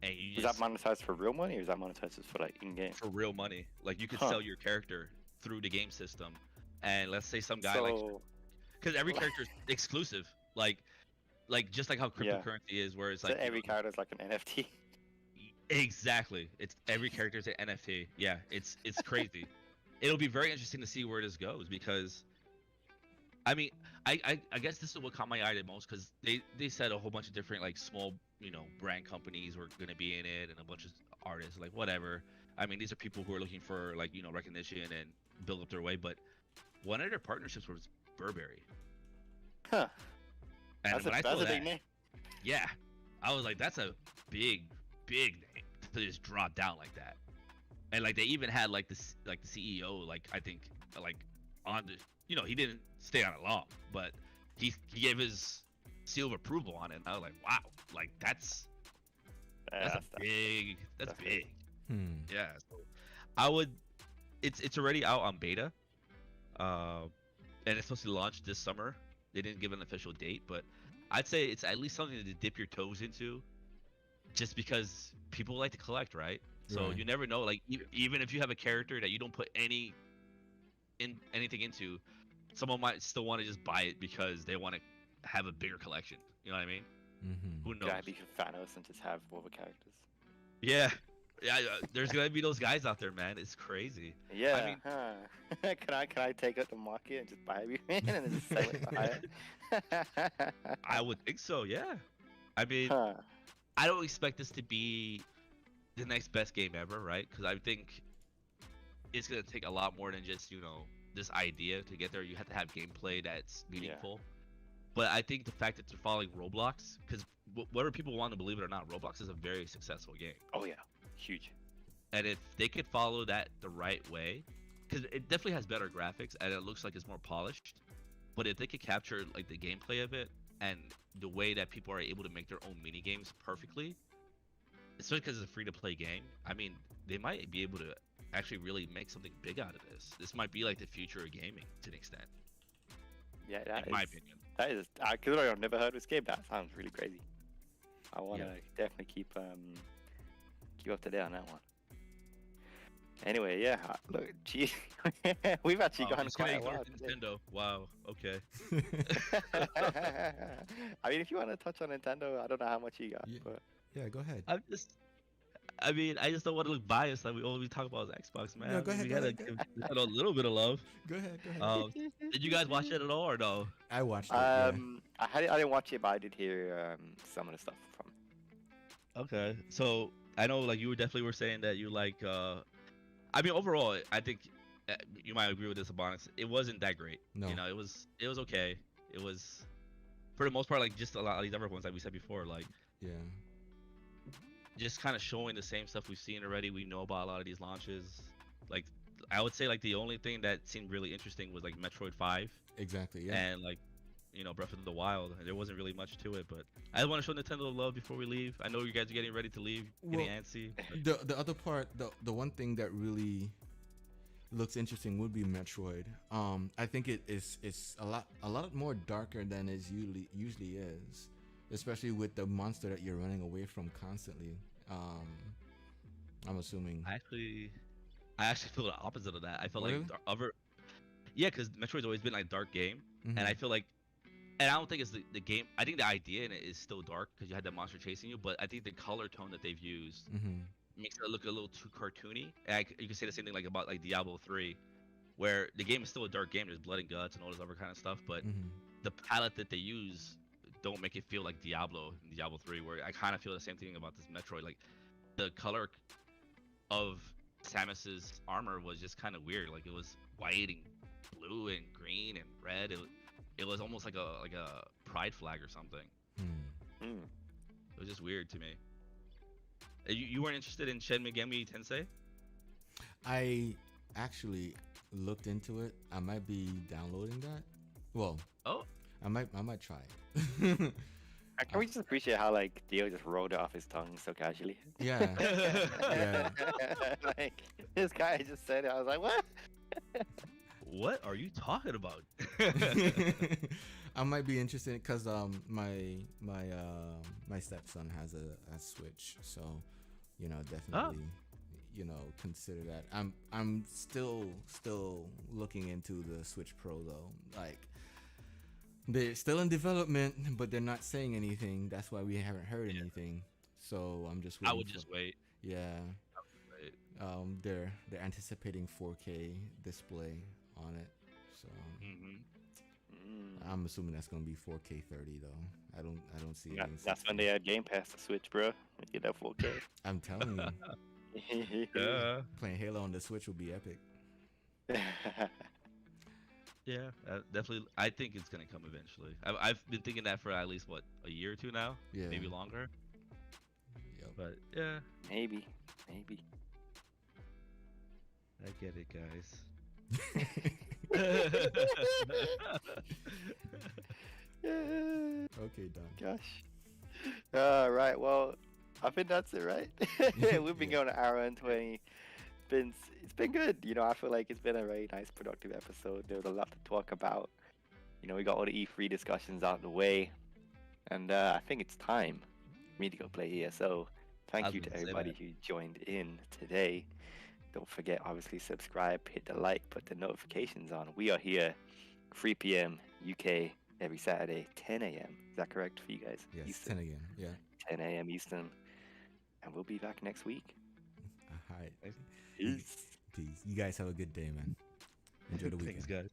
and you Is that just monetized for real money, or is that monetized just for like in-game? for real money. Like you could Huh. sell your character through the game system, and let's say some guy like, So because every character is exclusive, like just like how Yeah. cryptocurrency is, where it's so like you every know, character is like an NFT. exactly. It's every character is an NFT. Yeah, it's crazy. It'll be very interesting to see where this goes because, I mean, I guess this is what caught my eye the most because they said a whole bunch of different like small brand companies were gonna be in it and a bunch of artists like whatever. I mean, these are people who are looking for like recognition and build up their way. But one of their partnerships was Burberry, Huh. and That's when I a saw that, big name. yeah, I was like, that's a big name to just drop down like that. And like they even had like this like the CEO like I think like on the he didn't stay on it long, but he gave his seal of approval on it. And I was like, wow, like that's big. That's big. Yeah. So I would. It's already out on beta, and it's supposed to launch this summer. They didn't give an official date, but I'd say it's at least something to dip your toes into, just because people like to collect, right? So Right. you never know. Like even if you have a character that you don't put anything into, someone might still want to just buy it because they want to have a bigger collection. You know what I mean? Mm-hmm. Who knows? Gotta be Thanos and just have all the characters. Yeah, yeah. There's gonna be those guys out there, man. It's crazy. Yeah. mean- huh. Can I take out the market and just buy everything and then just sell it for higher? I would think so. Yeah. I mean, Huh. I don't expect this to be the next best game ever, right? Because I think it's gonna take a lot more than just this idea to get there. You have to have gameplay that's meaningful. But I think the fact that they're following Roblox, because whether people want to believe it or not, Roblox is a very successful game. Oh yeah, huge. And if they could follow that the right way, because it definitely has better graphics and it looks like it's more polished, but if they could capture like the gameplay of it and the way that people are able to make their own mini games perfectly, especially because it's a free-to-play game, I mean, they might be able to actually really make something big out of this. This might be like the future of gaming to an extent, Yeah, that in my is- opinion. That is, considering I've never heard of this game, that sounds really crazy. I want to Yeah. definitely keep up to date on that one. Anyway, yeah, look, gee, we've actually Wow, gone just gonna quite a ignore while. today. Nintendo. Wow. Okay. I mean, if you want to touch on Nintendo, I don't know how much you got, Yeah. but Yeah, go ahead. I mean, I just don't want to look biased. Like all we talk about is Xbox, man. No, go ahead, We go gotta ahead, go give Nintendo a little bit of love. Go ahead. Go ahead. Did you guys watch it at all or no? I watched it. Yeah. I didn't watch it, but I did hear some of the stuff from. Okay, so I know like you were saying that you like. I mean, overall, I think you might agree with this, Abonis. It wasn't that great. No. It was okay. It was, for the most part, like just a lot of these other ones like we said before, like Yeah. just kind of showing the same stuff we've seen already. We know about a lot of these launches. Like I would say like the only thing that seemed really interesting was like Metroid 5 Exactly. Yeah. and like Breath of the Wild. There wasn't really much to it, but I want to show Nintendo love before we leave. I know you guys are getting ready to leave, getting Well, antsy. The other part, the one thing that really looks interesting would be Metroid. I think it's a lot more darker than it usually is, especially with the monster that you're running away from constantly. I'm assuming. I actually feel the opposite of that. I feel Really? like yeah, because Metroid's always been like dark game, Mhm. and I feel like, and I don't think it's the game. I think the idea in it is still dark because you had that monster chasing you, but I think the color tone that they've used Mhm. makes it look a little too cartoony. And you can say the same thing like about like Diablo 3, where the game is still a dark game. There's blood and guts and all this other kind of stuff, but Mhm. the palette that they use don't make it feel like Diablo in Diablo 3, where I kind of feel the same thing about this Metroid. Like the color of Samus's armor was just kind of weird. Like it was white and blue and green and red. It was almost like a pride flag or something. Hmm. It was just weird to me. You weren't interested in Shin Megami Tensei? I actually looked into it. I might be downloading that. Well, Oh, I might try it. Can we just appreciate how like Dio just rolled it off his tongue so casually? Yeah. Yeah. Like this guy just said it. I was like, what? what are you talking about? I might be interested because my stepson has a Switch, so definitely consider that. I'm still looking into the Switch Pro though. Like they're still in development, but they're not saying anything. That's why we haven't heard anything. So I'm just I waiting. would just wait. Yeah. Wait. They're anticipating 4K display on it, so I'm assuming that's gonna be 4K 30 though. I don't see it. That's when they had Game Pass to Switch, bro. You get that 4K. I'm telling you. Yeah. Playing Halo on the Switch would be epic. Yeah, definitely. I think it's gonna come eventually. I've been thinking that for at least what, a year or two now, Yeah. maybe longer. Yep. But yeah, Maybe. I get it, guys. Okay, Don. Gosh. All right. Well, I think that's it, right? We've been Yeah. going an hour and 20. It's been good. You know, I feel like it's been a very nice, productive episode. There was a lot to talk about. You know, we got all the E3 discussions out of the way, and I think it's time for me to go play ESO. I Thank was you to gonna say everybody that. who joined in today. Don't forget, obviously, subscribe, hit the like, put the notifications on. We are here 3 p.m. UK every Saturday, 10 a.m. Is that correct for you guys? Yes, Eastern. 10 again. Yeah. 10 a.m. Eastern. And we'll be back next week. Hi. Nice. Peace. Peace. You guys have a good day, man. Enjoy the weekend. Thanks, guys.